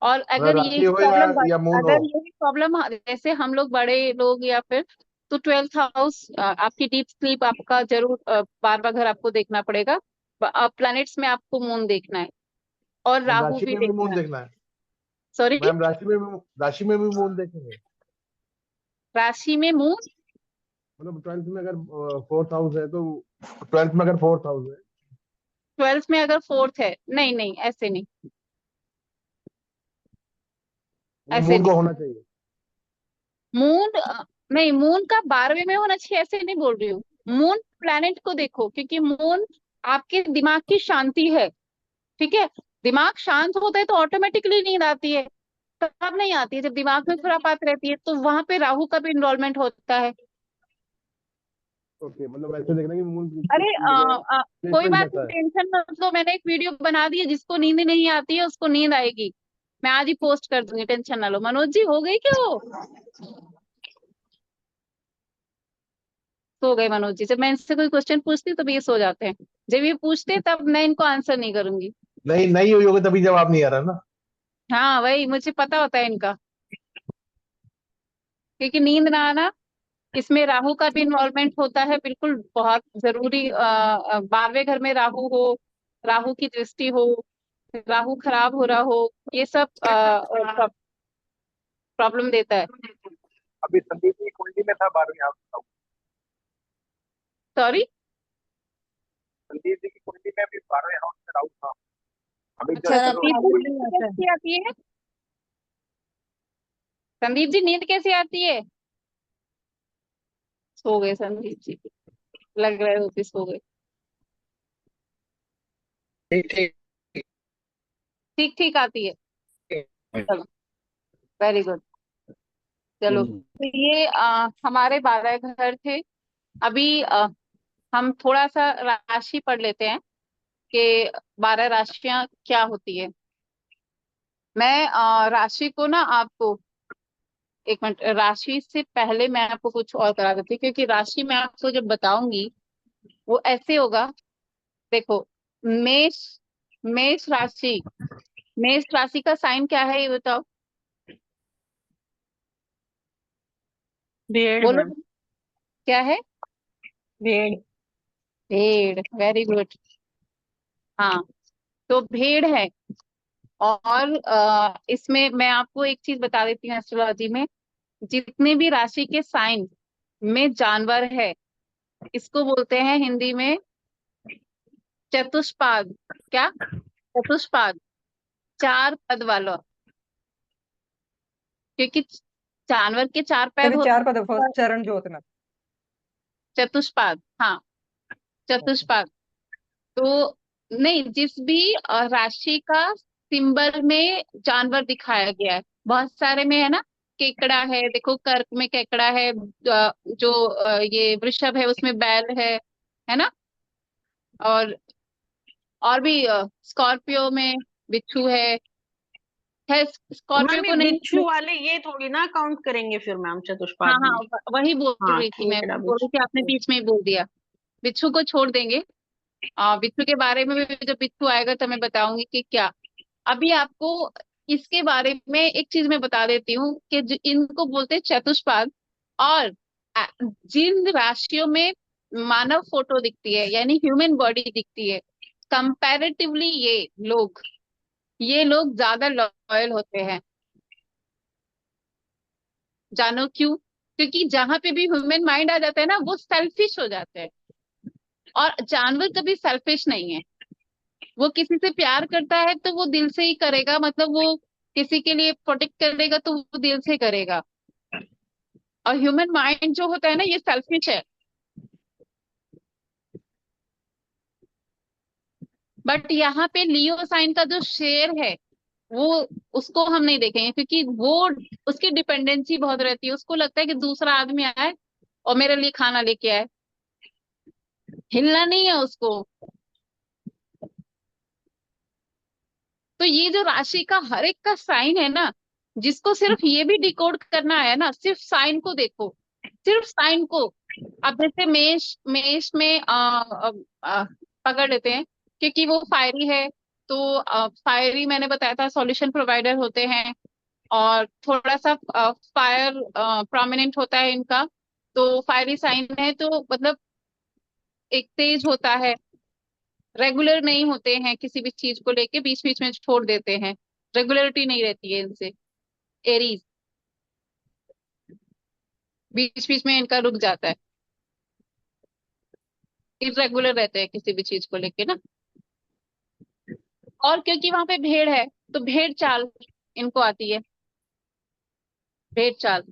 और मतलब अगर राशि यही हो प्रॉब्लम या मून हो। अगर यही प्रॉब्लम जैसे हम लोग बड़े लोग या फिर, तो 12th हाउस आपकी डीप स्लीप, आपका जरूर बार बार घर आपको देखना पड़ेगा। प्लैनेट्स में आपको मून देखना है और राहु राशि भी में भी देखना मून है। देखना है सॉरी, मैम? राशि में भी मून देखेंगे। राशि में मून। मतलब 12th में अगर 4th हाउस है तो 12th में अगर 4th हाउस है। 12th में अगर 4th है, नहीं नहीं, ऐसे नहीं, ऐसे मून नहीं। को होना चाहिए। मून नहीं, मून का 12वें में होना चाहिए ऐसे नहीं बोल रही हूँ। मून प्लैनेट को देखो, क्योंकि मून आपके दिमाग की शांति है, ठीक है। दिमाग शांत होता है तो ऑटोमेटिकली नींद आती है। तब नहीं आती है जब दिमाग में खुरापात रहती है, तो वहां पे राहु का भी इन्वॉल्वमेंट होता है। ओके, मतलब ऐसे देखना कि मून अरे किस जगह कोई प्लेसमेंट बात कैसा नहीं, है। टेंशन मत लो, मैंने एक वीडियो बना दी है, जिसको नींद नहीं आती है उसको नींद आएगी। मैं आज ही पोस्ट कर दूंगी, टेंशन ना लो। मनोज जी हो गई क्या वो? सो गए मनोज जी। जब मैं इनसे कोई क्वेश्चन पूछती हूँ तब ये सो जाते हैं। जब ये पूछते हैं तब मैं इनको आंसर नहीं करूंगी। नहीं नहीं हुई होगी तभी जवाब नहीं आ रहा ना। हाँ वही मुझे पता होता है इनका, क्योंकि नींद ना आना, इसमें राहु का भी इन्वॉल्वमेंट होता है, बिल्कुल बहुत जरूरी। 12वें घर में राहु हो, राहु की दृष्टि हो, राहु खराब हो रहा हो, ये सब प्रॉब्लम देता है। अभी संदीप जी कुंडली में था 12वीं हाउस। सॉरी, संदीप जी की कुंडली में अभी 12वें हाउस में राहु था। अभी अच्छा जस्ट संदीप आपको जी नहीं नींद आता है। कैसी आती है? संदीप जी नींद कैसी आती है? सो गए संदीप जी, लग रहा है वो भी सो गए। ठीक ठीक ठीक ठीक आती है, चलो वेरी गुड। चलो तो ये हमारे 12 घर थे। अभी हम थोड़ा सा राशि पढ़ लेते हैं कि 12 राशियां क्या होती है। मैं राशि को ना आपको, एक मिनट, राशि से पहले मैं आपको कुछ और करा देती हूँ, क्योंकि राशि मैं आपको जब बताऊंगी वो ऐसे होगा। देखो, मेष, मेष राशि, मेष राशि का साइन क्या है ये बताओ, भेड़ बोलो मैम, क्या है? भेड़। भेड़, वेरी गुड। हाँ, तो भेड़ है। और इसमें मैं आपको एक चीज बता देती हूँ, एस्ट्रोलॉजी में जितने भी राशि के साइन में जानवर है, इसको बोलते हैं हिंदी में चतुष्पाद। क्या? चतुष्पाद, 4 पद वाला। क्योंकि जानवर के 4 पैर तभी होते 4 पद हैं। फर्स्ट चरण जो होते हैं। चतुष्पाद, हाँ, चतुष्पाद। तो नहीं, जिस भी राशि का सिंबल में जानवर दिखाया गया है, बहुत सारे में है ना, केकड़ा है, देखो कर्क में केकड़ा है, जो ये वृषभ है उसमें बैल है ना, और भी स्कॉर्पियो में बिच्छू है तो स्कॉर्पियो मैम ये को नहीं। बिच्छू वाले ये थोड़ी ना काउंट करेंगे फिर मैम हाँ चतुष्पाद हाँ, में। वही बोल हाँ, रही थी मैं, केकड़ा बोल रही थी, आपने बिच्छू। बीच में ही बोल दिया। बिच्छू को छोड़ देंगे, बिच्छू के बारे में भी जब बिच्छू आएगा तो मैं बताऊंगी कि क्या। अभी आपको इसके बारे में एक चीज मैं बता देती हूँ कि इनको बोलते हैं चतुष्पाद। और जिन राशियों में मानव फोटो दिखती है, यानी ह्यूमन बॉडी दिखती है, कंपैरेटिवली ये लोग ज्यादा लॉयल होते हैं। जानो क्यों? क्योंकि जहां पे भी ह्यूमन माइंड आ जाता है ना, वो सेल्फिश हो जाते हैं। और जानवर कभी सेल्फिश नहीं है। वो किसी से प्यार करता है तो वो दिल से ही करेगा, मतलब वो किसी के लिए प्रोटेक्ट करेगा तो वो दिल से करेगा। और ह्यूमन माइंड जो होता है ना, ये सेल्फिश है। बट यहाँ पे लियो साइन का जो शेर है, वो, उसको हम नहीं देखेंगे, क्योंकि वो, उसकी डिपेंडेंसी बहुत रहती है। उसको लगता है कि दूसरा आदमी आए और मेरे लिए खाना लेके आए, हिलना नहीं है उसको। तो ये जो राशि का हर एक का साइन है ना, जिसको सिर्फ ये भी डिकोड करना है ना, सिर्फ साइन को देखो, सिर्फ साइन को। अब जैसे मेष, मेष में पकड़ लेते हैं, क्योंकि वो फायरी है। तो फायरी मैंने बताया था, सॉल्यूशन प्रोवाइडर होते हैं, और थोड़ा सा फायर प्रोमिनेंट होता है इनका। तो फायरी साइन है तो मतलब एक तेज होता है, रेगुलर नहीं होते हैं, किसी भी चीज को लेके बीच बीच में छोड़ देते हैं, रेगुलरिटी नहीं रहती है इनसे। एरीज, बीच बीच में इनका रुक जाता है, इरेगुलर रहते हैं किसी भी चीज को लेके ना। और क्योंकि वहां पे भेड़ है, तो भेड़ चाल इनको आती है, भेड़ चाल।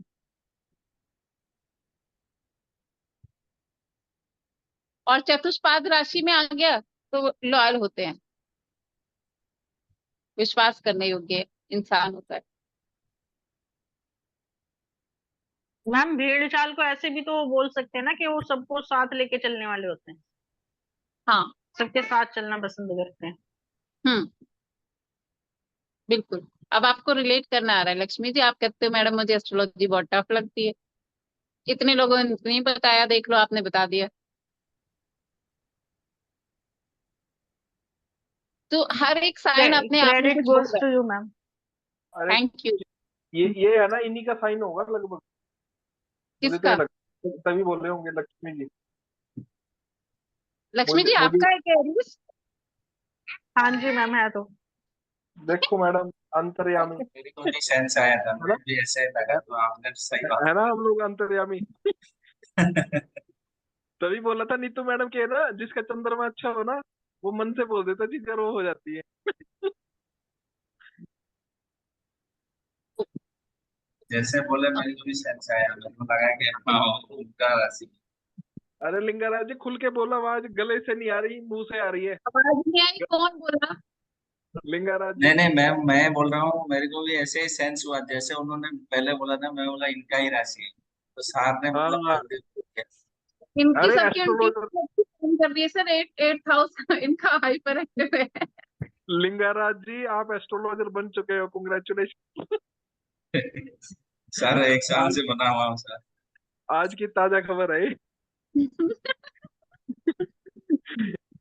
और चतुष्पाद राशि में आ गया तो लॉयल होते हैं, विश्वास करने योग्य इंसान होता है। मैम भेड़ चाल को ऐसे भी तो बोल सकते हैं ना कि वो सबको साथ लेके चलने वाले होते हैं, हाँ, सबके साथ चलना पसंद करते हैं। हम्म, बिल्कुल। अब आपको रिलेट करना आ रहा है लक्ष्मी जी, आप कहते हो मैडम मुझे एस्ट्रोलॉजी बहुत टफ लगती है। इतने लोगों ने नहीं बताया, देख लो आपने बता दिया। तो हर एक साइन अपने आप में क्रेडिट कुछ बोल गोज रहा टू यू मैम। अरे थैंक यू। ये है ना, इन्हीं का साइन होगा लगभग, मुझे तो ये किसका? लगता है, तभी बोल रहे होंगे लक्ष्मी जी। लक्ष्मी जी मुझे आपका है क्या एरियस? हाँ जी मैम, है तो। देखो मैडम, अंतर्यामी मेरे को भी सेंस आया था, है ना, मुझे भी ऐसे लगा, तो आपने सही बात है ना, हम लोग अंतर्यामी। तभी बोला था नीतू मैडम के ना, जिसका चंद्रमा अच्छा हो ना, वो मन से बोल देता चीजें और वो हो जाती है। जैसे बोले मेरे को भी सेंस आया, मेरे को लगा कि हाँ उनका राशि। अरे लिंगाराज जी, खुल के बोला, आवाज गले से नहीं आ रही, मुंह से आ रही है। आवाज नहीं आई, कौन बोला? लिंगाराज नहीं जी। नहीं मैं बोल रहा हूँ, मेरे को भी ऐसे ही सेंस हुआ, जैसे उन्होंने पहले बोला था, मैं बोला इनका ही राशि है, तो सार ने मतलब हाँ, जल्दी बोल दिया। इनकी अरे सबकी उनकी एस्ट्रोलॉजर कर रही है सर। 8,000 इनका हाइपर एक्टिव है। लिंगाराज जी, आप एस्ट्रोलॉजर बन चुके हो, कांग्रेचुलेशन। सर एक साल आज से बना हुआ हूँ सर। आज की ताजा खबर है।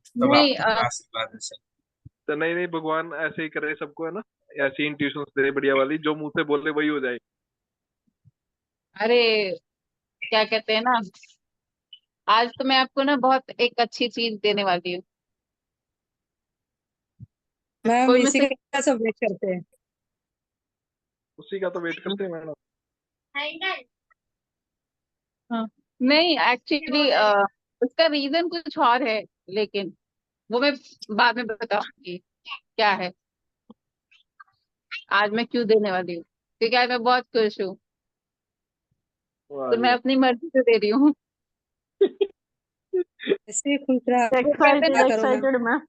तब नहीं आपका आशीर्वाद है सर। तो नहीं नहीं, भगवान ऐसे ही करे सबको, है ना, ऐसी इंट्यूशन दे बढ़िया वाली, जो मुंह से बोले वही हो जाए। अरे क्या कहते हैं ना, आज तो मैं आपको ना बहुत एक अच्छी चीज देने वाली हूँ। मैम कोई में इसी से का सब वेट करते हैं। उसी का तो वेट करते हैं मैडम। हाँ, नहीं एक्चुअली उसका रीजन कुछ और है, लेकिन वो मैं बाद में बताऊंगी क्या है। आज मैं क्यों देने वाली हूँ, क्योंकि आज मैं बहुत खुश हूँ, वाह तो जी मैं वाह। अपनी मर्जी से दे रही हूँ। ऐसे ही खुश रहा वो कहते हैं एक्साइटेड ना, करो मैम, एक्साइटेड मैम,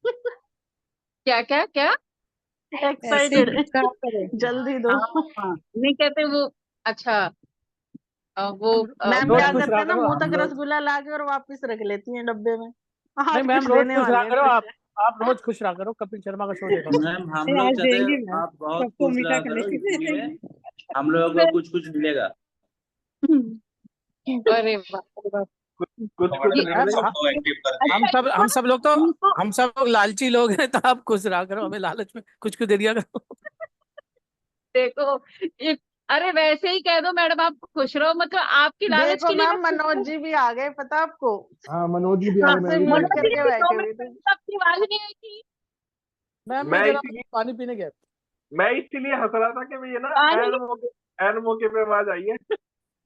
क्या क्या क्या। ऐसे ही एक्साइटेड। खुश रहा करो। जल्दी दो। हाँ नहीं कहते वो। अच्छा वो मैम रोज क्या खुश करते रहा हैं ना, करो, मुंह हम तक लोग। रसगुल्ला ला के और वापस रख लेती हैं डब्बे में। नहीं आज मैम, कुछ रोज देने खुश रहा वाले हैं, करो खुश आप। है। आप रोज खुश रहा करो, कपिल शर्मा का शो देखा करो। मैम हम नहीं, लोग आज चाहते देंगे हैं मैम, आप बहुत सबको खुश मीठा रहा करने करो, के लिए इसीलिए देंगे। हम लोगों को कुछ कुछ मिलेगा। अरे वाह अरे वाह। कुछ कुछ कुछ ये नहीं मैम मिलेगा। सबको एक्टिव करके। अच्छा इनको हम सब लोग लालची लोग हैं, तो आप खुश रहा करो, हमें लालच में कुछ कुछ दे दिया करो। देखो ये, अरे वैसे ही कह दो मैडम आप खुश रहो, मतलब आपकी लालच देखो के लिए मैं मैम, खुश मनोज हूँ। जी भी आ गए, पता आपको? हाँ, मनोज जी भी आ हाँ, गए, सबसे मैंने भी म्यूट देखा। मनोज जी करके भी बैठे 2 हुए मिनट थे। पहले आपकी आवाज नहीं आई थी। मैम मैं मैं जरा इसीलिए पानी पीने गया। मैं इसीलिए हंस रहा था कि ये ना पानी, एन मौके पे आवाज आई है।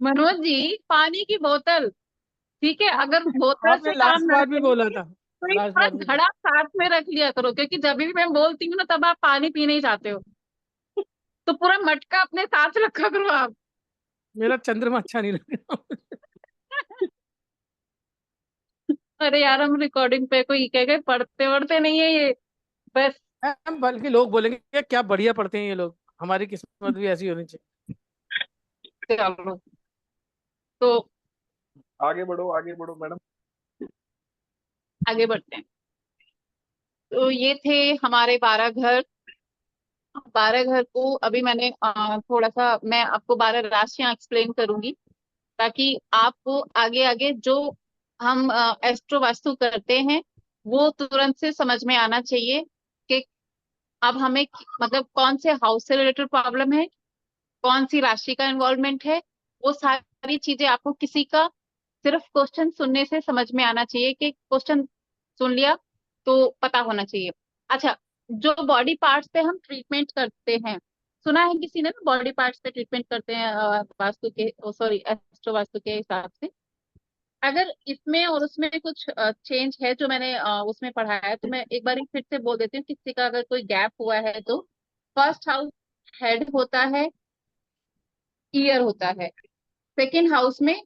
मनोज जी पानी की बोतल, ठीक है, अगर बोतल आपने से काम लास्ट ना बार भी बोला चले था। तो एक लास्ट थोड़ा बार भी घड़ा साथ में रख लिया करो, क्योंकि जब भी मैं बोलती हूँ ना तब आप पानी पीने ही जाते हो, तो पूरा मटका अपने साथ रखा करो आप। मेरा चंद्रमा अच्छा नहीं लगा। अरे यार हम रिकॉर्डिंग पे कोई कहेगा पढ़ते वढ़ते नहीं है ये, बस। मैम बल्कि लोग बोलेंगे कि क्या बढ़िया पढ़ते हैं ये लोग, हमारी किस्मत भी ऐसी होनी चाहिए। चलो तो आगे बढ़ो मैडम। आगे बढ़ते हैं। तो ये थे हमारे 12 घर। 12 घर को अभी मैंने थोड़ा सा मैं आपको 12 राशियां एक्सप्लेन करूंगी, ताकि आपको आगे आगे जो हम एस्ट्रो वास्तु करते हैं वो तुरंत से समझ में आना चाहिए कि अब हमें मतलब कौन से हाउस से रिलेटेड प्रॉब्लम है, कौन सी राशि का इन्वॉल्वमेंट है। वो सारी चीजें आपको किसी का सिर्फ क्वेश्चन सुनने से समझ में आना चाहिए कि क्वेश्चन सुन लिया तो पता होना चाहिए। अच्छा, जो बॉडी पार्ट्स पे हम ट्रीटमेंट करते हैं, सुना है किसी ने ना बॉडी पार्ट्स पे ट्रीटमेंट करते हैं वास्तु के, सॉरी एस्ट्रो वास्तु के हिसाब से। अगर इसमें और उसमें कुछ चेंज है जो मैंने उसमें पढ़ा है, तो मैं एक बार फिर से बोल देती हूँ, किसी का अगर कोई गैप हुआ है तो फर्स्ट हाउस हेड होता है, ईयर होता है। सेकेंड हाउस में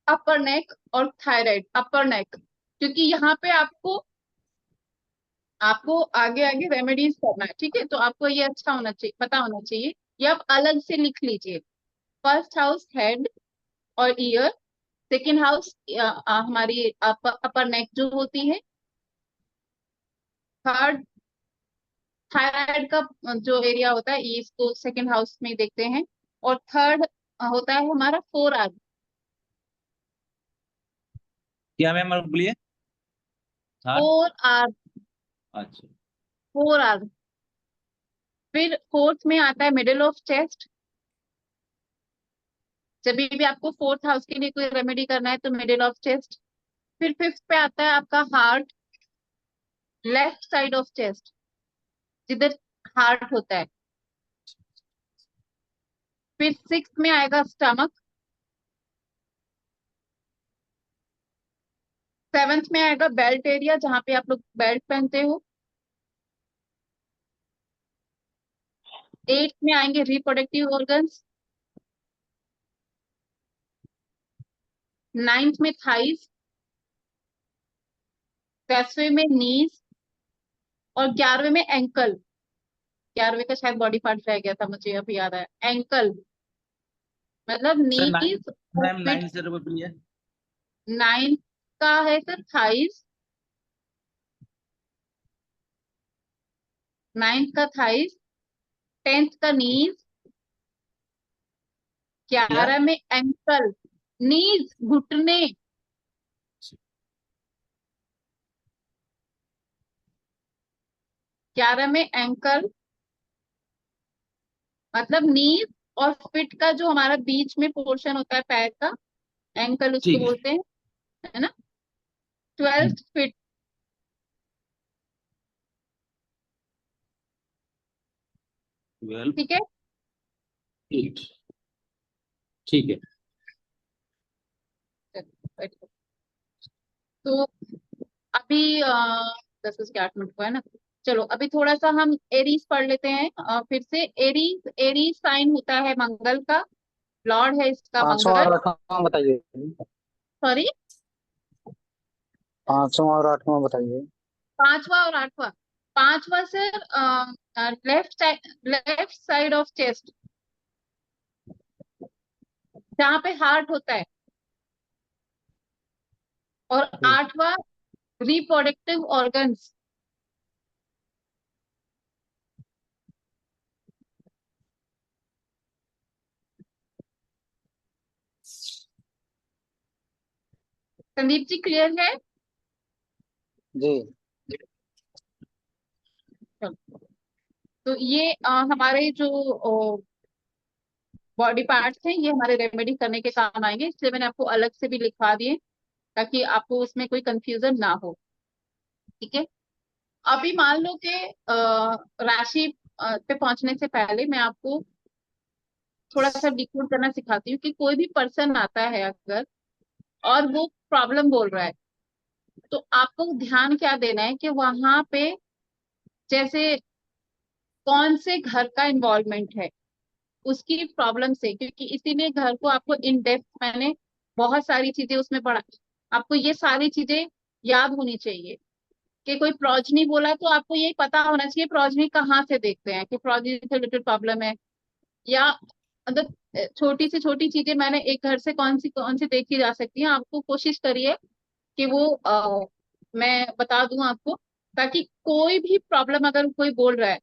अपर नेक और थायराइड। अपर नेक क्योंकि यहाँ पे आपको आपको आगे आगे रेमेडीज करना है, ठीक है, तो आपको ये अच्छा होना चाहिए, पता होना चाहिए। ये आप अलग से लिख लीजिए। फर्स्ट हाउस हेड और ईयर, सेकेंड हाउस हमारी अपर नेक जो होती है, थर्ड थायराइड का जो एरिया होता है ये इसको सेकेंड हाउस में देखते हैं, और थर्ड होता है हमारा फोर आर्म। क्या मैम आप बोलिए। थर्ड। फोर आर्म, अच्छा। फोर आर्म फिर फोर्थ में आता है मिडिल ऑफ चेस्ट। जब भी आपको फोर्थ हाउस के लिए कोई रेमेडी करना है तो मिडिल ऑफ चेस्ट। फिर फिफ्थ पे आता है आपका heart, left side of chest, जिधर हार्ट होता है। फिर सिक्स में आएगा स्टमक। सेवेंथ में आएगा बेल्ट एरिया, जहां पे आप लोग बेल्ट पहनते हो। एट्थ में आएंगे रिप्रोडक्टिव ऑर्गन्स। नाइन्थ में थाइस। 10वें में नीज। और 11वें में एंकल। 11वें का शायद बॉडी पार्ट रह गया था, मुझे अभी याद आया, एंकल मतलब सर नीज और मैम फिट। 9 से बोलिए। 9 का है सर थाइस। 9 का थाइस। 10th का नीज। क्या 11 में एंकल, नीज घुटने। 11 में एंकल मतलब नीज और फिट का जो हमारा बीच में पोर्शन होता है पैर का, एंकल उसको ठीक है। बोलते हैं, है ना। 12th fit. वेल ठीक है। ठीक ठीक है। तो अभी 10 से 8 मिनट हुआ है ना। चलो अभी थोड़ा सा हम एरीज पढ़ लेते हैं फिर से। एरीज, एरीज साइन होता है मंगल का, लॉर्ड है इसका पांचवा मंगल। और आठवां बताइए। सॉरी, पांचवा और आठवां बताइए। पांचवा और आठवां। पांचवा sir left side of chest, जहाँ पे हार्ट होता है। और आठवां reproductive organs. Sandeep ji clear है? जी। तो ये हमारे जो बॉडी पार्ट्स हैं, ये हमारे रेमेडी करने के काम आएंगे, इसलिए मैंने आपको अलग से भी लिखवा दिए ताकि आपको उसमें कोई कंफ्यूजन ना हो। ठीक है। अभी मान लो कि राशि पे पहुंचने से पहले मैं आपको थोड़ा सा डिकोड करना सिखाती हूँ कि कोई भी पर्सन आता है अगर और वो प्रॉब्लम बोल रहा है, तो आपको ध्यान क्या देना है कि वहां पे जैसे कौन से घर का इन्वॉल्वमेंट है उसकी प्रॉब्लम से, क्योंकि इसीलिए घर को आपको इन डेप्थ मैंने बहुत सारी चीजें उसमें पढ़ा। आपको ये सारी चीजें याद होनी चाहिए कि कोई प्रोजनी बोला तो आपको ये पता होना चाहिए प्रोजनी कहाँ से देखते हैं, कि प्रोजनी से रिलेटेड प्रॉब्लम है या मतलब छोटी से छोटी चीजें मैंने एक घर से कौन सी देखी जा सकती है। आपको कोशिश करिए कि वो मैं बता दूं आपको, ताकि कोई भी प्रॉब्लम अगर कोई बोल रहा है,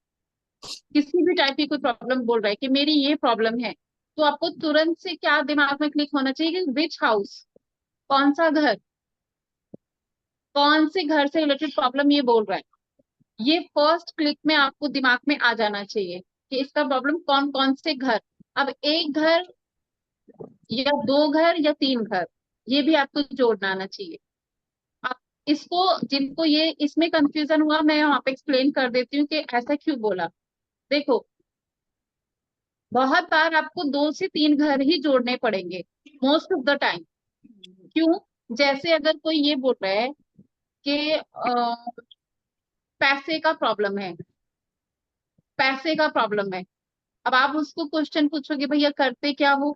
किसी भी टाइप की कोई प्रॉब्लम बोल रहा है कि मेरी ये प्रॉब्लम है, तो आपको तुरंत से क्या दिमाग में क्लिक होना चाहिए कि विच हाउस, कौन सा घर, कौन से घर से रिलेटेड प्रॉब्लम ये बोल रहा है। ये फर्स्ट क्लिक में आपको दिमाग में आ जाना चाहिए कि इसका प्रॉब्लम कौन कौन से घर। अब एक घर या दो घर या तीन घर, ये भी आपको जोड़ना आना चाहिए। आप इसको, जिनको ये इसमें कंफ्यूजन हुआ, मैं यहाँ पे एक्सप्लेन कर देती हूँ कि ऐसा क्यों बोला। देखो, बहुत बार आपको 2 से 3 घर ही जोड़ने पड़ेंगे मोस्ट ऑफ द टाइम। क्यों? जैसे अगर कोई ये बोल रहा है कि पैसे का प्रॉब्लम है, पैसे का प्रॉब्लम है। अब आप उसको क्वेश्चन पूछोगे भैया करते क्या हो।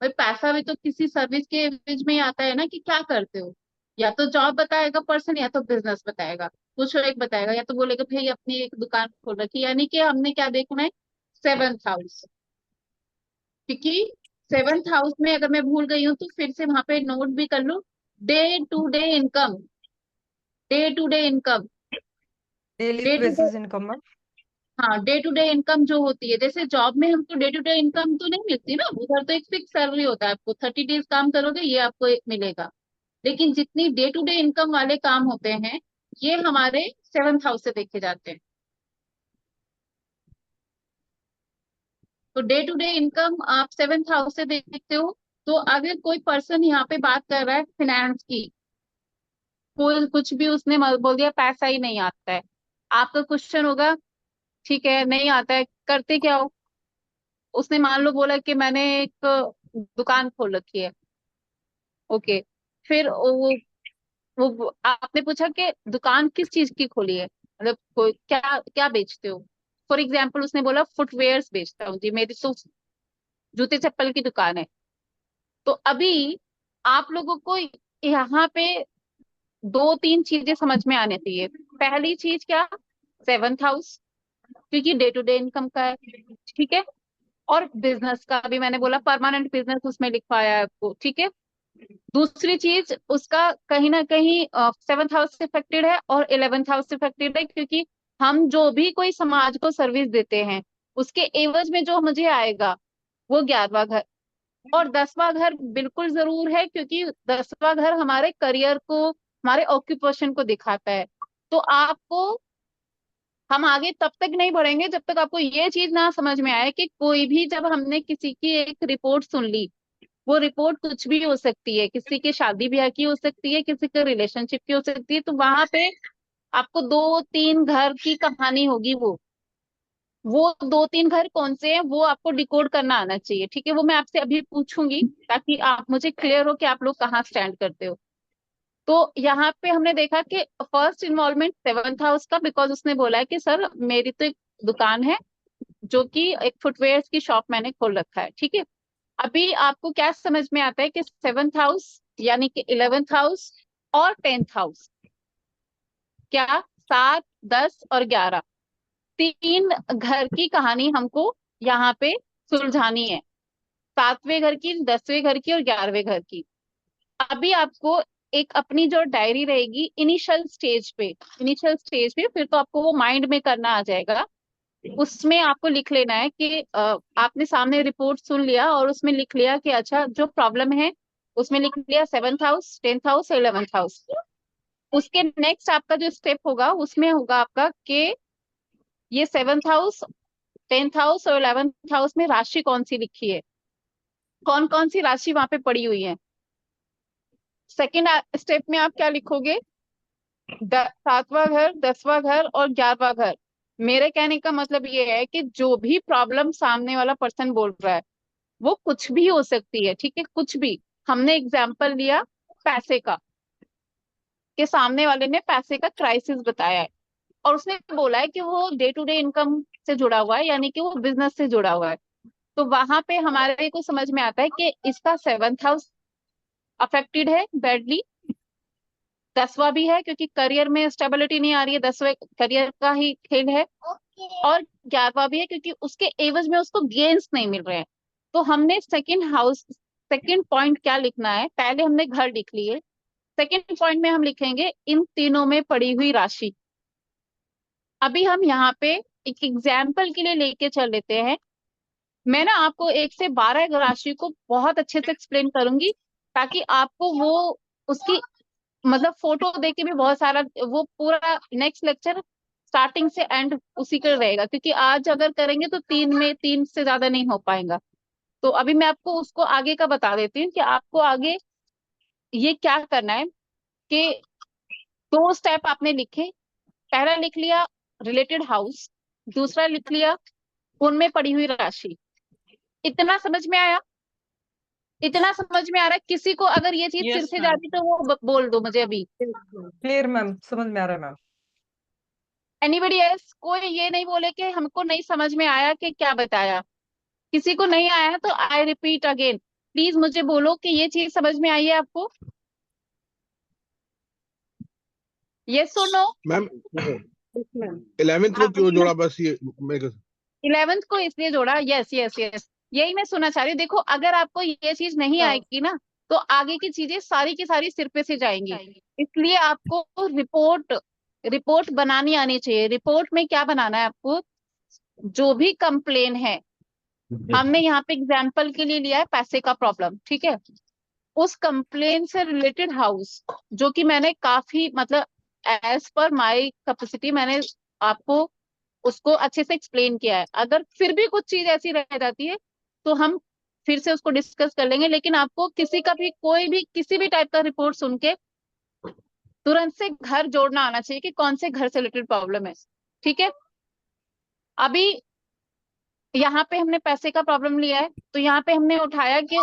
भाई पैसा भी तो किसी सर्विस के एवरेज में ही आता है ना, कि क्या करते हो। या तो जॉब बताएगा पर्सन, या तो बिजनेस बताएगा, कुछ एक बताएगा, या तो बोलेगा भाई अपनी एक दुकान खोल रखी, यानी कि हमने क्या देखना है, 7th हाउस। क्योंकि 7th हाउस में अगर मैं भूल गई हूँ तो फिर से वहां पे नोट भी कर लो। Day to day income, day to day income, daily day to day, basis income में। हाँ डे टू डे इनकम जो होती है, जैसे जॉब में हमको डे टू डे इनकम तो नहीं मिलती ना, उधर तो एक फिक्स सैलरी होता है, आपको 30 डेज काम करोगे ये आपको मिलेगा। लेकिन जितनी डे टू डे इनकम वाले काम होते हैं, ये हमारे 7th हाउस से देखे जाते हैं। तो डे टू डे इनकम आप 7th हाउस से देखते हो। तो अगर कोई पर्सन यहाँ पे बात कर रहा है फिनेंस की, कोई कुछ भी उसने बोल दिया पैसा ही नहीं आता है, आपका क्वेश्चन होगा ठीक है नहीं आता है, करते क्या हो? उसने मान लो बोला कि मैंने एक दुकान खोल रखी है। ओके, फिर वो आपने पूछा कि दुकान किस चीज की खोली है, मतलब कोई क्या क्या बेचते हो? फॉर एग्जाम्पल उसने बोला फुटवेयर्स बेचता हूँ जी, मेरी तो जूते चप्पल की दुकान है। तो अभी आप लोगों को यहाँ पे 2-3 चीजें समझ में आने चाहिए। पहली चीज क्या, 7th हाउस, क्योंकि डे टू डे इनकम का है, ठीक है। और बिजनेस का भी मैंने बोला परमानेंट बिजनेस उसमें लिखवाया है आपको, ठीक है। दूसरी चीज उसका कहीं ना कहीं 7th हाउस से अफेक्टेड है और 11th हाउस से अफेक्टेड है, क्योंकि हम जो भी कोई समाज को सर्विस देते हैं उसके एवज में जो मुझे आएगा वो 11वां घर। और 10वां घर बिल्कुल जरूर है, क्योंकि 10वां घर हमारे करियर को, हमारे ऑक्यूपेशन को दिखाता है। तो आपको, हम आगे तब तक नहीं बढ़ेंगे जब तक आपको ये चीज ना समझ में आए कि कोई भी, जब हमने किसी की एक रिपोर्ट सुन ली, वो रिपोर्ट कुछ भी हो सकती है, किसी की शादी ब्याह की हो सकती है, किसी के रिलेशनशिप की हो सकती है, तो वहां पे आपको 2-3 घर की कहानी होगी। वो 2-3 घर कौन से हैं वो आपको डिकोड करना आना चाहिए, ठीक है। वो मैं आपसे अभी पूछूंगी ताकि आप मुझे क्लियर हो कि आप लोग कहाँ स्टैंड करते हो। तो यहाँ पे हमने देखा कि फर्स्ट इन्वॉल्वमेंट 7th हाउस का, बिकॉज उसने बोला है कि सर मेरी तो एक दुकान है जो कि एक फुटवेयर की शॉप मैंने खोल रखा है, ठीक है। अभी आपको क्या समझ में आता है कि 7th हाउस यानी कि 11th हाउस और 10th हाउस, क्या 7, 10 और 11, 3 घर की कहानी हमको यहाँ पे सुलझानी है। 7वें घर की, 10वें घर की और 11वें घर की। अभी आपको एक अपनी जो डायरी रहेगी इनिशियल स्टेज पे फिर तो आपको वो माइंड में करना आ जाएगा। उसमें आपको लिख लेना है कि आपने सामने रिपोर्ट सुन लिया और उसमें लिख लिया कि अच्छा जो प्रॉब्लम है, उसमें लिख लिया 7th house, 10th house, 11th house. उसके नेक्स्ट आपका जो स्टेप होगा उसमें होगा आपका कि ये 7th हाउस, 10th हाउस और 11th हाउस में राशि कौन सी लिखी है, कौन कौन सी राशि वहां पे पड़ी हुई है। सेकेंड स्टेप में आप क्या लिखोगे, 7वां घर, 10वां घर और 11वां घर। मेरे कहने का मतलब ये है कि जो भी प्रॉब्लम सामने वाला पर्सन बोल रहा है वो कुछ भी हो सकती है, ठीक है, कुछ भी। हमने एग्जाम्पल लिया पैसे का, कि सामने वाले ने पैसे का क्राइसिस बताया है और उसने बोला है कि वो डे टू डे इनकम से जुड़ा हुआ है, यानी कि वो बिजनेस से जुड़ा हुआ है। तो वहां पे हमारे को समझ में आता है कि इसका 7th हाउस अफेक्टेड है बैडली, 10वां भी है क्योंकि करियर में स्टेबिलिटी नहीं आ रही है, 10वें करियर का ही खेल है, और 11वां भी है क्योंकि उसके एवज में उसको गेन्स नहीं मिल रहे हैं। तो हमने सेकंड पॉइंट क्या लिखना है, पहले हमने घर लिख लिए, सेकंड पॉइंट में हम लिखेंगे इन तीनों में पड़ी हुई राशि। अभी हम यहाँ पे एक एग्जाम्पल के लिए लेके चल लेते हैं। मैं ना आपको 1 से 12 राशि को बहुत अच्छे से एक्सप्लेन करूंगी ताकि आपको वो उसकी मतलब फोटो देख के भी बहुत सारा, वो पूरा नेक्स्ट लेक्चर स्टार्टिंग से एंड उसी का रहेगा, क्योंकि आज अगर करेंगे तो 3 से ज्यादा नहीं हो पाएगा। तो अभी मैं आपको उसको आगे का बता देती हूँ कि आपको आगे ये क्या करना है। कि 2 स्टेप आपने लिखे, पहला लिख लिया रिलेटेड हाउस, दूसरा लिख लिया उनमें पड़ी हुई राशि। इतना समझ में आया? इतना समझ में आ रहा है? किसी को अगर ये चीज सिर यस से मैम, जाती तो वो बोल दो मुझे अभी। क्लियर मैम, समझ में आ रहा है मैम। Anybody else? कोई ये नहीं बोले कि हमको नहीं समझ में आया कि क्या बताया। किसी को नहीं आया तो आई रिपीट अगेन, प्लीज मुझे बोलो कि ये चीज समझ में आई है आपको। यस और no? Ma'am yes ma'am, 11th को क्यों जोड़ा, बस ये मैं 11th को इसलिए जोड़ा, यस यस यस, यही मैं सुनना चाह रही हूँ। देखो अगर आपको ये चीज नहीं आएगी ना तो आगे की चीजें सारी की सारी सिर पे से जाएंगी। इसलिए आपको रिपोर्ट बनानी आनी चाहिए। रिपोर्ट में क्या बनाना है आपको, जो भी कंप्लेन है, हमने यहाँ पे एग्जाम्पल के लिए लिया है पैसे का प्रॉब्लम, ठीक है, उस कंप्लेन से रिलेटेड हाउस, जो कि मैंने काफी मतलब एज पर माय कैपेसिटी मैंने आपको उसको अच्छे से एक्सप्लेन किया है। अगर फिर भी कुछ चीज ऐसी रह जाती है तो हम फिर से उसको डिस्कस कर लेंगे, लेकिन आपको किसी का भी कोई भी किसी भी टाइप का रिपोर्ट सुन के तुरंत से घर जोड़ना आना चाहिए कि कौन से घर से रिलेटेड प्रॉब्लम है। ठीक है, अभी यहाँ पे हमने पैसे का प्रॉब्लम लिया है, तो यहाँ पे हमने उठाया कि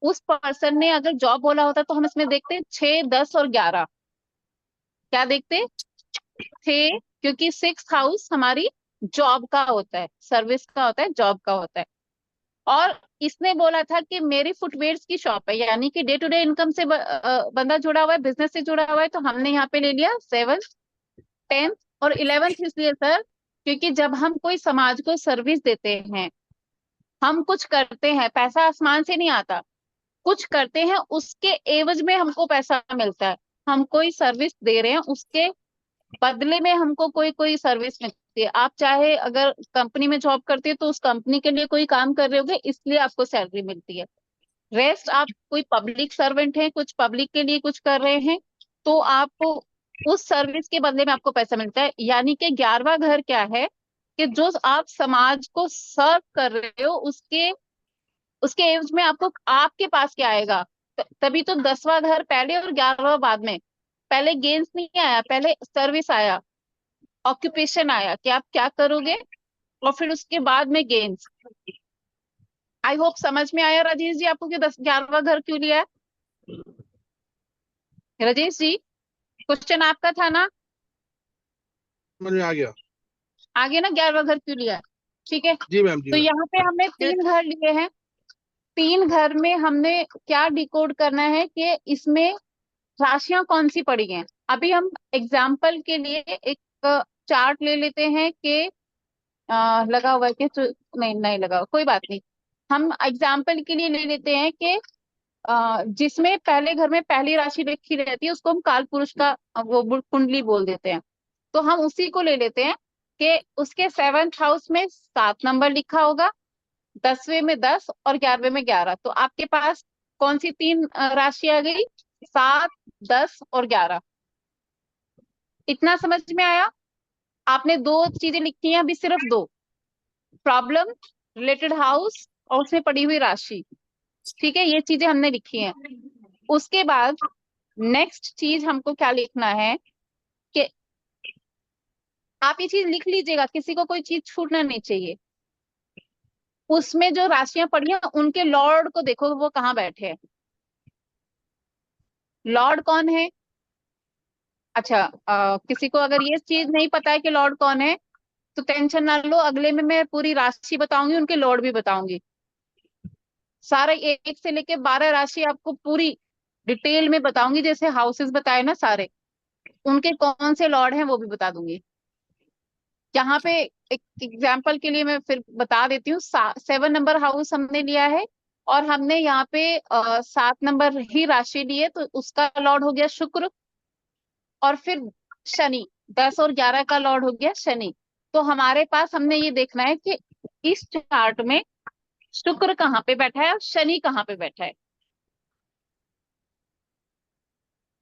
उस पर्सन ने अगर जॉब बोला होता तो हम इसमें देखते 6, 10 और 11। क्या देखते थे? क्योंकि 6th हाउस हमारी जॉब का होता है, सर्विस का होता है, जॉब का होता है। और इसने बोला था कि मेरी फुटवेयर्स की शॉप है, यानी कि डे टू डे इनकम से बंदा जुड़ा हुआ है, बिजनेस से जुड़ा हुआ है, तो हमने यहाँ पे ले लिया 7th, 10th और 11th। इसलिए सर क्योंकि जब हम कोई समाज को सर्विस देते हैं, हम कुछ करते हैं, पैसा आसमान से नहीं आता, कुछ करते हैं उसके एवज में हमको पैसा मिलता है। हम कोई सर्विस दे रहे हैं, उसके बदले में हमको कोई कोई सर्विस मिलती है। आप चाहे अगर कंपनी में जॉब करते हैं तो उस कंपनी के लिए कोई काम कर रहे होगे, इसलिए आपको सैलरी मिलती है। रेस्ट आप कोई पब्लिक सर्वेंट हैं, कुछ पब्लिक के लिए कुछ कर रहे हैं, तो आपको उस सर्विस के बदले में आपको पैसा मिलता है। यानी कि 11वां घर क्या है कि जो आप समाज को सर्व कर रहे हो उसके एवज में आपको आपके पास क्या आएगा। तभी तो 10वां घर पहले और 11वां बाद में। पहले गेन्स नहीं आया, पहले सर्विस आया, ऑक्यूपेशन आया कि आप क्या करोगे, और फिर उसके बाद में गेन्स। आई होप समझ में आया राजेश जी आपको कि 11वां घर क्यों लिया है। राजेश जी क्वेश्चन आपका था ना, समझ में आ गया। आगे ना 11वां घर क्यों लिया है। ठीक है, जी मैम, जी तो मैम। यहाँ पे हमने 3 घर लिए हैं। 3 घर में हमने क्या डिकोड करना है कि इसमें राशियां कौन सी पड़ी हैं। अभी हम एग्जाम्पल के लिए एक चार्ट ले लेते हैं कि लगा हुआ है कि नहीं नहीं लगा हुआ, कोई बात नहीं। हम एग्जाम्पल के लिए ले लेते हैं कि जिसमें पहले घर में पहली राशि लिखी रहती है उसको हम काल पुरुष का वो कुंडली बोल देते हैं। तो हम उसी को ले लेते हैं कि उसके 7th हाउस में 7 नंबर लिखा होगा, 10वें में 10 और 11वें में 11। तो आपके पास कौन सी 3 राशि आ गई, 7, 10 और 11। इतना समझ में आया। आपने 2 चीजें लिखी हैं, अभी सिर्फ 2, प्रॉब्लम, रिलेटेड हाउस और उसमें पड़ी हुई राशि। ठीक है, ये चीजें हमने लिखी हैं। उसके बाद नेक्स्ट चीज हमको क्या लिखना है कि आप ये चीज लिख लीजिएगा, किसी को कोई चीज छूटना नहीं चाहिए। उसमें जो राशियां पड़ी हैं उनके लॉर्ड को देखो वो कहाँ बैठे हैं। लॉर्ड कौन है? अच्छा, किसी को अगर ये चीज नहीं पता है कि लॉर्ड कौन है तो टेंशन ना लो, अगले में मैं पूरी राशि बताऊंगी, उनके लॉर्ड भी बताऊंगी। सारे 1 से लेके 12 राशि आपको पूरी डिटेल में बताऊंगी, जैसे हाउसेस बताए ना सारे, उनके कौन से लॉर्ड हैं वो भी बता दूंगी। यहाँ पे एक एग्जाम्पल के लिए मैं फिर बता देती हूँ। 7 नंबर हाउस हमने लिया है और हमने यहाँ पे 7 नंबर ही राशि ली है, तो उसका लॉर्ड हो गया शुक्र। और फिर शनि, 10 और 11 का लॉर्ड हो गया शनि। तो हमारे पास हमने ये देखना है कि इस चार्ट में शुक्र कहाँ पे बैठा है और शनि कहाँ पे बैठा है।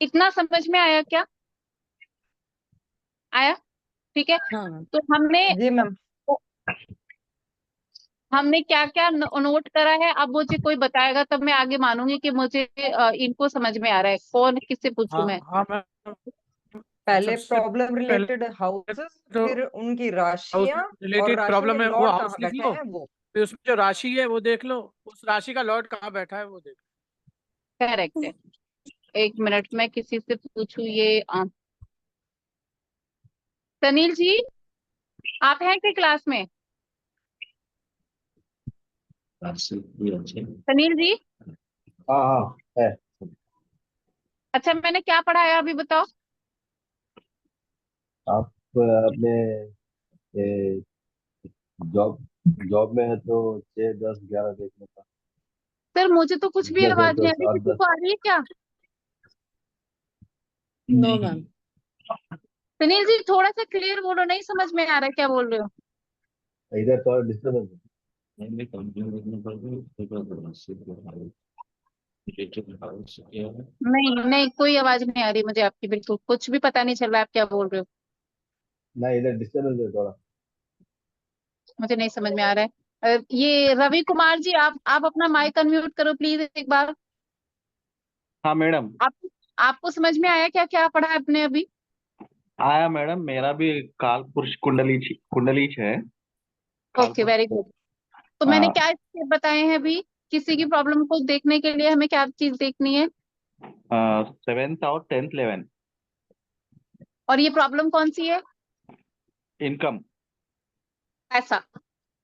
इतना समझ में आया क्या? आया? ठीक है, हाँ तो हमने जी मैम। हमने क्या क्या नोट करा है। अब मुझे कोई बताएगा तब मैं आगे मानूंगी कि मुझे इनको समझ में आ रहा है। कौन किससे पूछूं हाँ मैं? हाँ मैम। पहले सबसे प्रॉब्लम पहले रिलेटेड हाउसेस, तो फिर उनकी हाउस राशियां और रिलेटेड राशि के प्रॉब्लम है, वो लॉर्ड हाउस कहाँ लिख बैठे लो, हैं वो। फिर उसमें जो राशि है वो देख लो, उस राशि का लॉर्ड कहाँ बैठा है वो देख करेक्ट है। 1 मिनट में किसी से पूछूं ये सनील जी आप हैं क्या क्लास में? सनील जी, हाँ हाँ है। अच्छा मैंने क्या पढ़ाया अभी बताओ। आप अपने जॉब जॉब में है तो 6, 10, 11 देखने का। सर मुझे तो कुछ भी बिजनेस है आवाज तो नहीं आ रही, 7, किसी 10। को आ रही है क्या? No ma'am. सुनील जी थोड़ा सा क्लियर बोलो, नहीं समझ में आ रहा है क्या बोल रहे हो। इधर थोड़ा डिस्टर्बेंस है। नहीं नहीं कोई आवाज नहीं आ रही मुझे आपकी, बिल्कुल कुछ भी पता नहीं चल रहा है आप क्या बोल रहे हो। नहीं, इधर डिस्टर्बेंस है थोड़ा। मुझे नहीं समझ में आ रहा है। ये रवि कुमार जी, आप अपना माइक अनम्यूट करो प्लीज एक बार। हाँ मैडम। आप आपको समझ में आया क्या क्या पढ़ा है आपने अभी? आया मैडम, मेरा भी काल पुरुष कुंडली है। काल ओके, पुरुष। Very good. तो मैंने हाँ, क्या स्टेप बताए हैं अभी? किसी की प्रॉब्लम को देखने के लिए हमें क्या चीज देखनी है? 7th और 10th 11 और ये प्रॉब्लम कौन सी है? इनकम, ऐसा।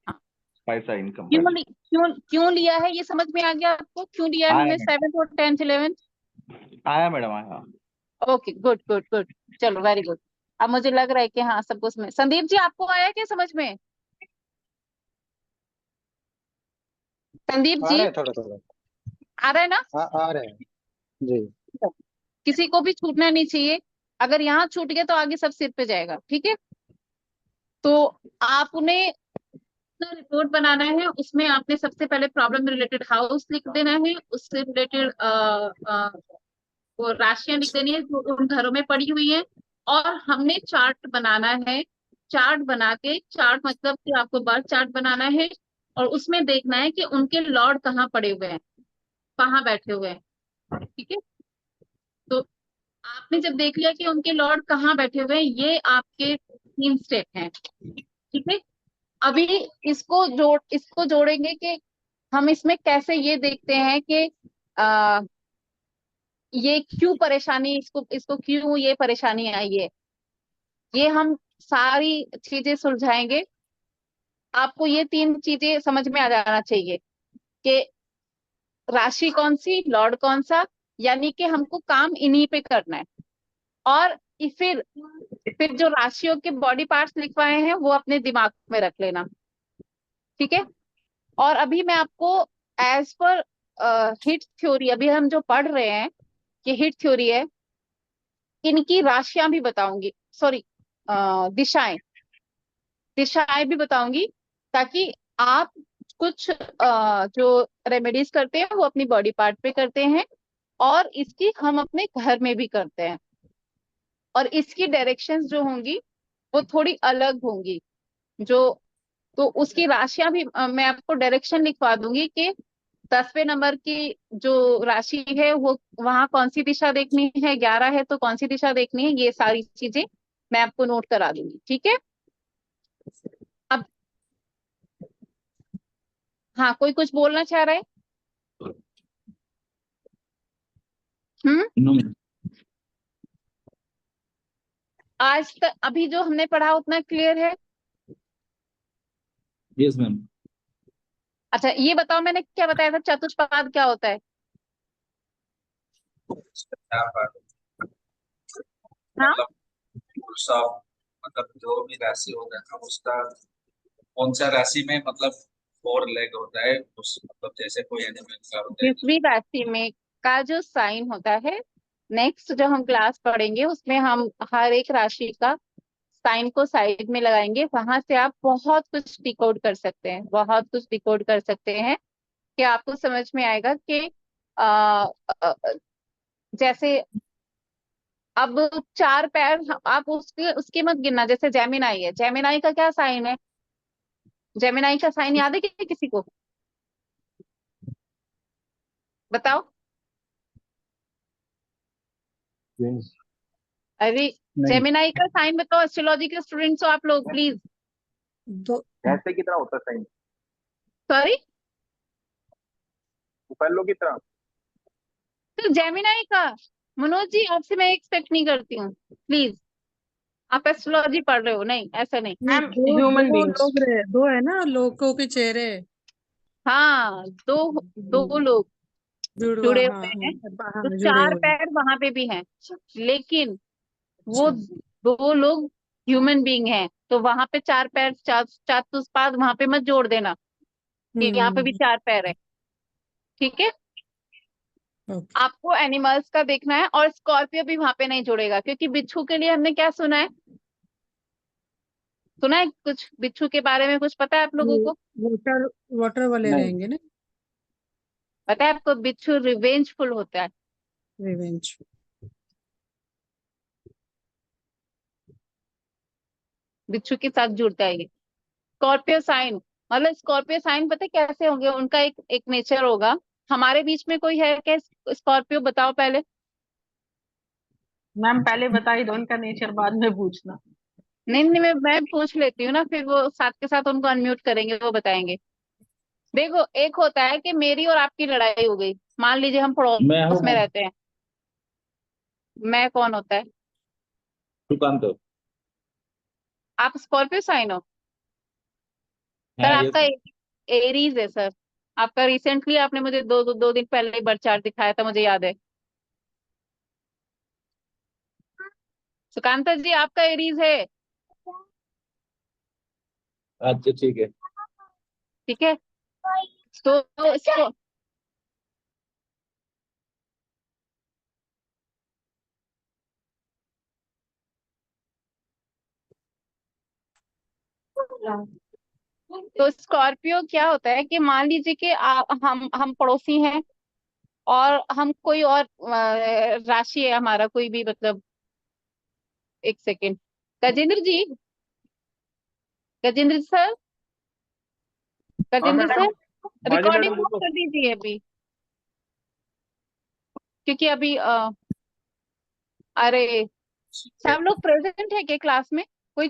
हाँ। पैसा इनकम क्यों पैसा। क्यों लिया है, ये समझ में आ गया आपको? क्यों लिया है आया हमने मैडम, 7th और 10th 11th? आया मैडम, आया। Okay, good good good. चलो, वेरी गुड। अब मुझे लग रहा है कि हाँ सब कुछ में। संदीप जी, आपको आया क्या समझ में? संदीप आ जी, रहा है थोड़ा थोड़ा। आ रहा है ना? आ रहे हैं जी। किसी को भी छूटना नहीं चाहिए। अगर यहाँ छूट गया तो आगे सब सिर पे जाएगा, ठीक है? तो आपने रिपोर्ट बनाना है, उसमें आपने सबसे पहले प्रॉब्लम रिलेटेड हाउस लिख देना है, उससे रिलेटेड वो राशियां लिख देनी है जो उन घरों में पड़ी हुई है। और हमने चार्ट बनाना है। चार्ट बना के, चार्ट मतलब कि आपको बर्थ चार्ट बनाना है, और उसमें देखना है कि उनके लॉर्ड कहाँ पड़े हुए हैं, कहाँ बैठे हुए हैं, ठीक है? तो आपने जब देख लिया कि उनके लॉर्ड कहाँ बैठे हुए हैं, ये आपके 3 स्टेप हैं, ठीक है? अभी इसको जोड़ेंगे कि हम इसमें कैसे ये देखते हैं कि आ, ये क्यों परेशानी, इसको इसको क्यों ये परेशानी आई है, ये हम सारी चीजें सुलझाएंगे। आपको ये 3 चीजें समझ में आ जाना चाहिए कि राशि कौन सी, लॉर्ड कौन सा, यानी कि हमको काम इन्हीं पे करना है। और फिर जो राशियों के बॉडी पार्ट्स लिखवाए हैं वो अपने दिमाग में रख लेना, ठीक है? और अभी मैं आपको एज पर हिट थ्योरी, अभी हम जो पढ़ रहे हैं ये हिट थ्योरी है, इनकी राशियां भी बताऊंगी, सॉरी दिशाएं दिशाएं भी बताऊंगी, ताकि आप कुछ जो रेमेडीज करते हैं वो अपनी बॉडी पार्ट पे करते हैं, और इसकी हम अपने घर में भी करते हैं। और इसकी डायरेक्शंस जो होंगी वो थोड़ी अलग होंगी। जो तो उसकी राशियां भी मैं आपको डायरेक्शन लिखवा दूंगी कि 10वें नंबर की जो राशि है वो वहां कौन सी दिशा देखनी है, 11 है तो कौन सी दिशा देखनी है, ये सारी चीजें मैं आपको नोट करा दूंगी, ठीक है? अब हाँ, कोई कुछ बोलना चाह रहा है? हम्म। आज तक अभी जो हमने पढ़ा उतना क्लियर है? Yes ma'am. अच्छा, ये बताओ, मैंने क्या बताया था, चतुष्पाद क्या होता है? हाँ, मतलब फुल साफ, मतलब जो भी राशि होता है ना उसका कौन सा राशि में मतलब 4 लेग होता है, उस मतलब जैसे कोई एनिमल का होता है। जिस भी राशि में का जो साइन होता है, नेक्स्ट जो हम क्लास पढ़ेंगे उसमें हम हर एक राशि का साइन को साइड में लगाएंगे, वहां से आप बहुत कुछ डिकोड कर सकते हैं, बहुत कुछ डिकोड कर सकते हैं कि आपको समझ में आएगा कि आ, जैसे अब 4 पैर, आप उसके उसके मत गिनना, जैसे जेमिनाई है, जेमिनाई का क्या साइन है? जेमिनाई का साइन याद है किसी को? बताओ। ट्विंस। अरे, नहीं, जेमिनाई का साइन बताओ, एस्ट्रोलॉजी के स्टूडेंट्स हो आप लोग, प्लीज। दो ऐसे की तरह होता है साइन, सॉरी, बुफेलो की तरह। तो जेमिनाई का। मनोज जी, आपसे मैं एक्सपेक्ट नहीं करती हूँ, प्लीज। आप एस्ट्रोलॉजी पढ़ रहे हो, नहीं ऐसा नहीं। नहीं, मैम दो ह्यूमन दो बींग्स। लोग रहे, दो है ना लोगों के चेहरे। हाँ, दो लोग जुड़वा, जुड़े हाँ हुए हैं, हाँ तो हाँ, जुड़े 4 हुए। पैर वहां पे भी हैं, लेकिन वो अच्छा। 2 लोग ह्यूमन बीइंग हैं, तो वहां पे 4 पैर, चतुष्पाद वहां पे मत जोड़ देना कि यहाँ पे भी हम्म। 4 पैर है, ठीक है? ओके। आपको एनिमल्स का देखना है, और स्कॉर्पियो भी वहां पे नहीं जुड़ेगा, क्योंकि बिच्छू के लिए हमने क्या सुना है? सुना है कुछ बिच्छू के बारे में? कुछ पता है आप लोगों ये को? वाटर वाटर वाले नहीं, रहेंगे ना। पता है आपको, बिच्छू रिवेंजफुल होता है, रिवेंज। बिच्छू के साथ जुड़ता है ये। स्कॉर्पियो साइन, मतलब स्कॉर्पियो साइन पता है कैसे होंगे, उनका एक एक नेचर होगा। हमारे बीच में कोई है क्या स्कॉर्पियो? बताओ पहले। मैम पहले बता ही दो उनका नेचर, बाद में पूछना। नहीं नहीं, मैं पूछ लेती हूँ ना, फिर वो साथ के साथ उनको अनम्यूट करेंगे, वो बताएंगे। देखो, एक होता है कि मेरी और आपकी लड़ाई हो गई, मान लीजिए हम मैं पड़ोस में हूँ रहते हैं। मैं कौन होता है? सुकांत। आप स्कॉर्पियो साइन हो सर? हाँ यस। आपका एरीज है सर। आपका रिसेंटली आपने मुझे दो दिन पहले ही बर्थ चार्ट दिखाया था, मुझे याद है। सुकांता जी, आपका एरीज है। अच्छा ठीक है। ठीक है, तो इसको तो स्कॉर्पियो क्या होता है कि मान लीजिए कि हम पड़ोसी हैं, और हम कोई और राशि है हमारा कोई भी, मतलब एक सेकेंड, गजेंद्र जी, गजेंद्र सर, हाँ गजेंद्र मैडम। सर, हाँ जी रिकॉर्डिंग मैडम ऑफ बोलो। कर दीजिए अभी, क्योंकि अभी अरे सब लोग प्रेजेंट है क्या क्लास में? कोई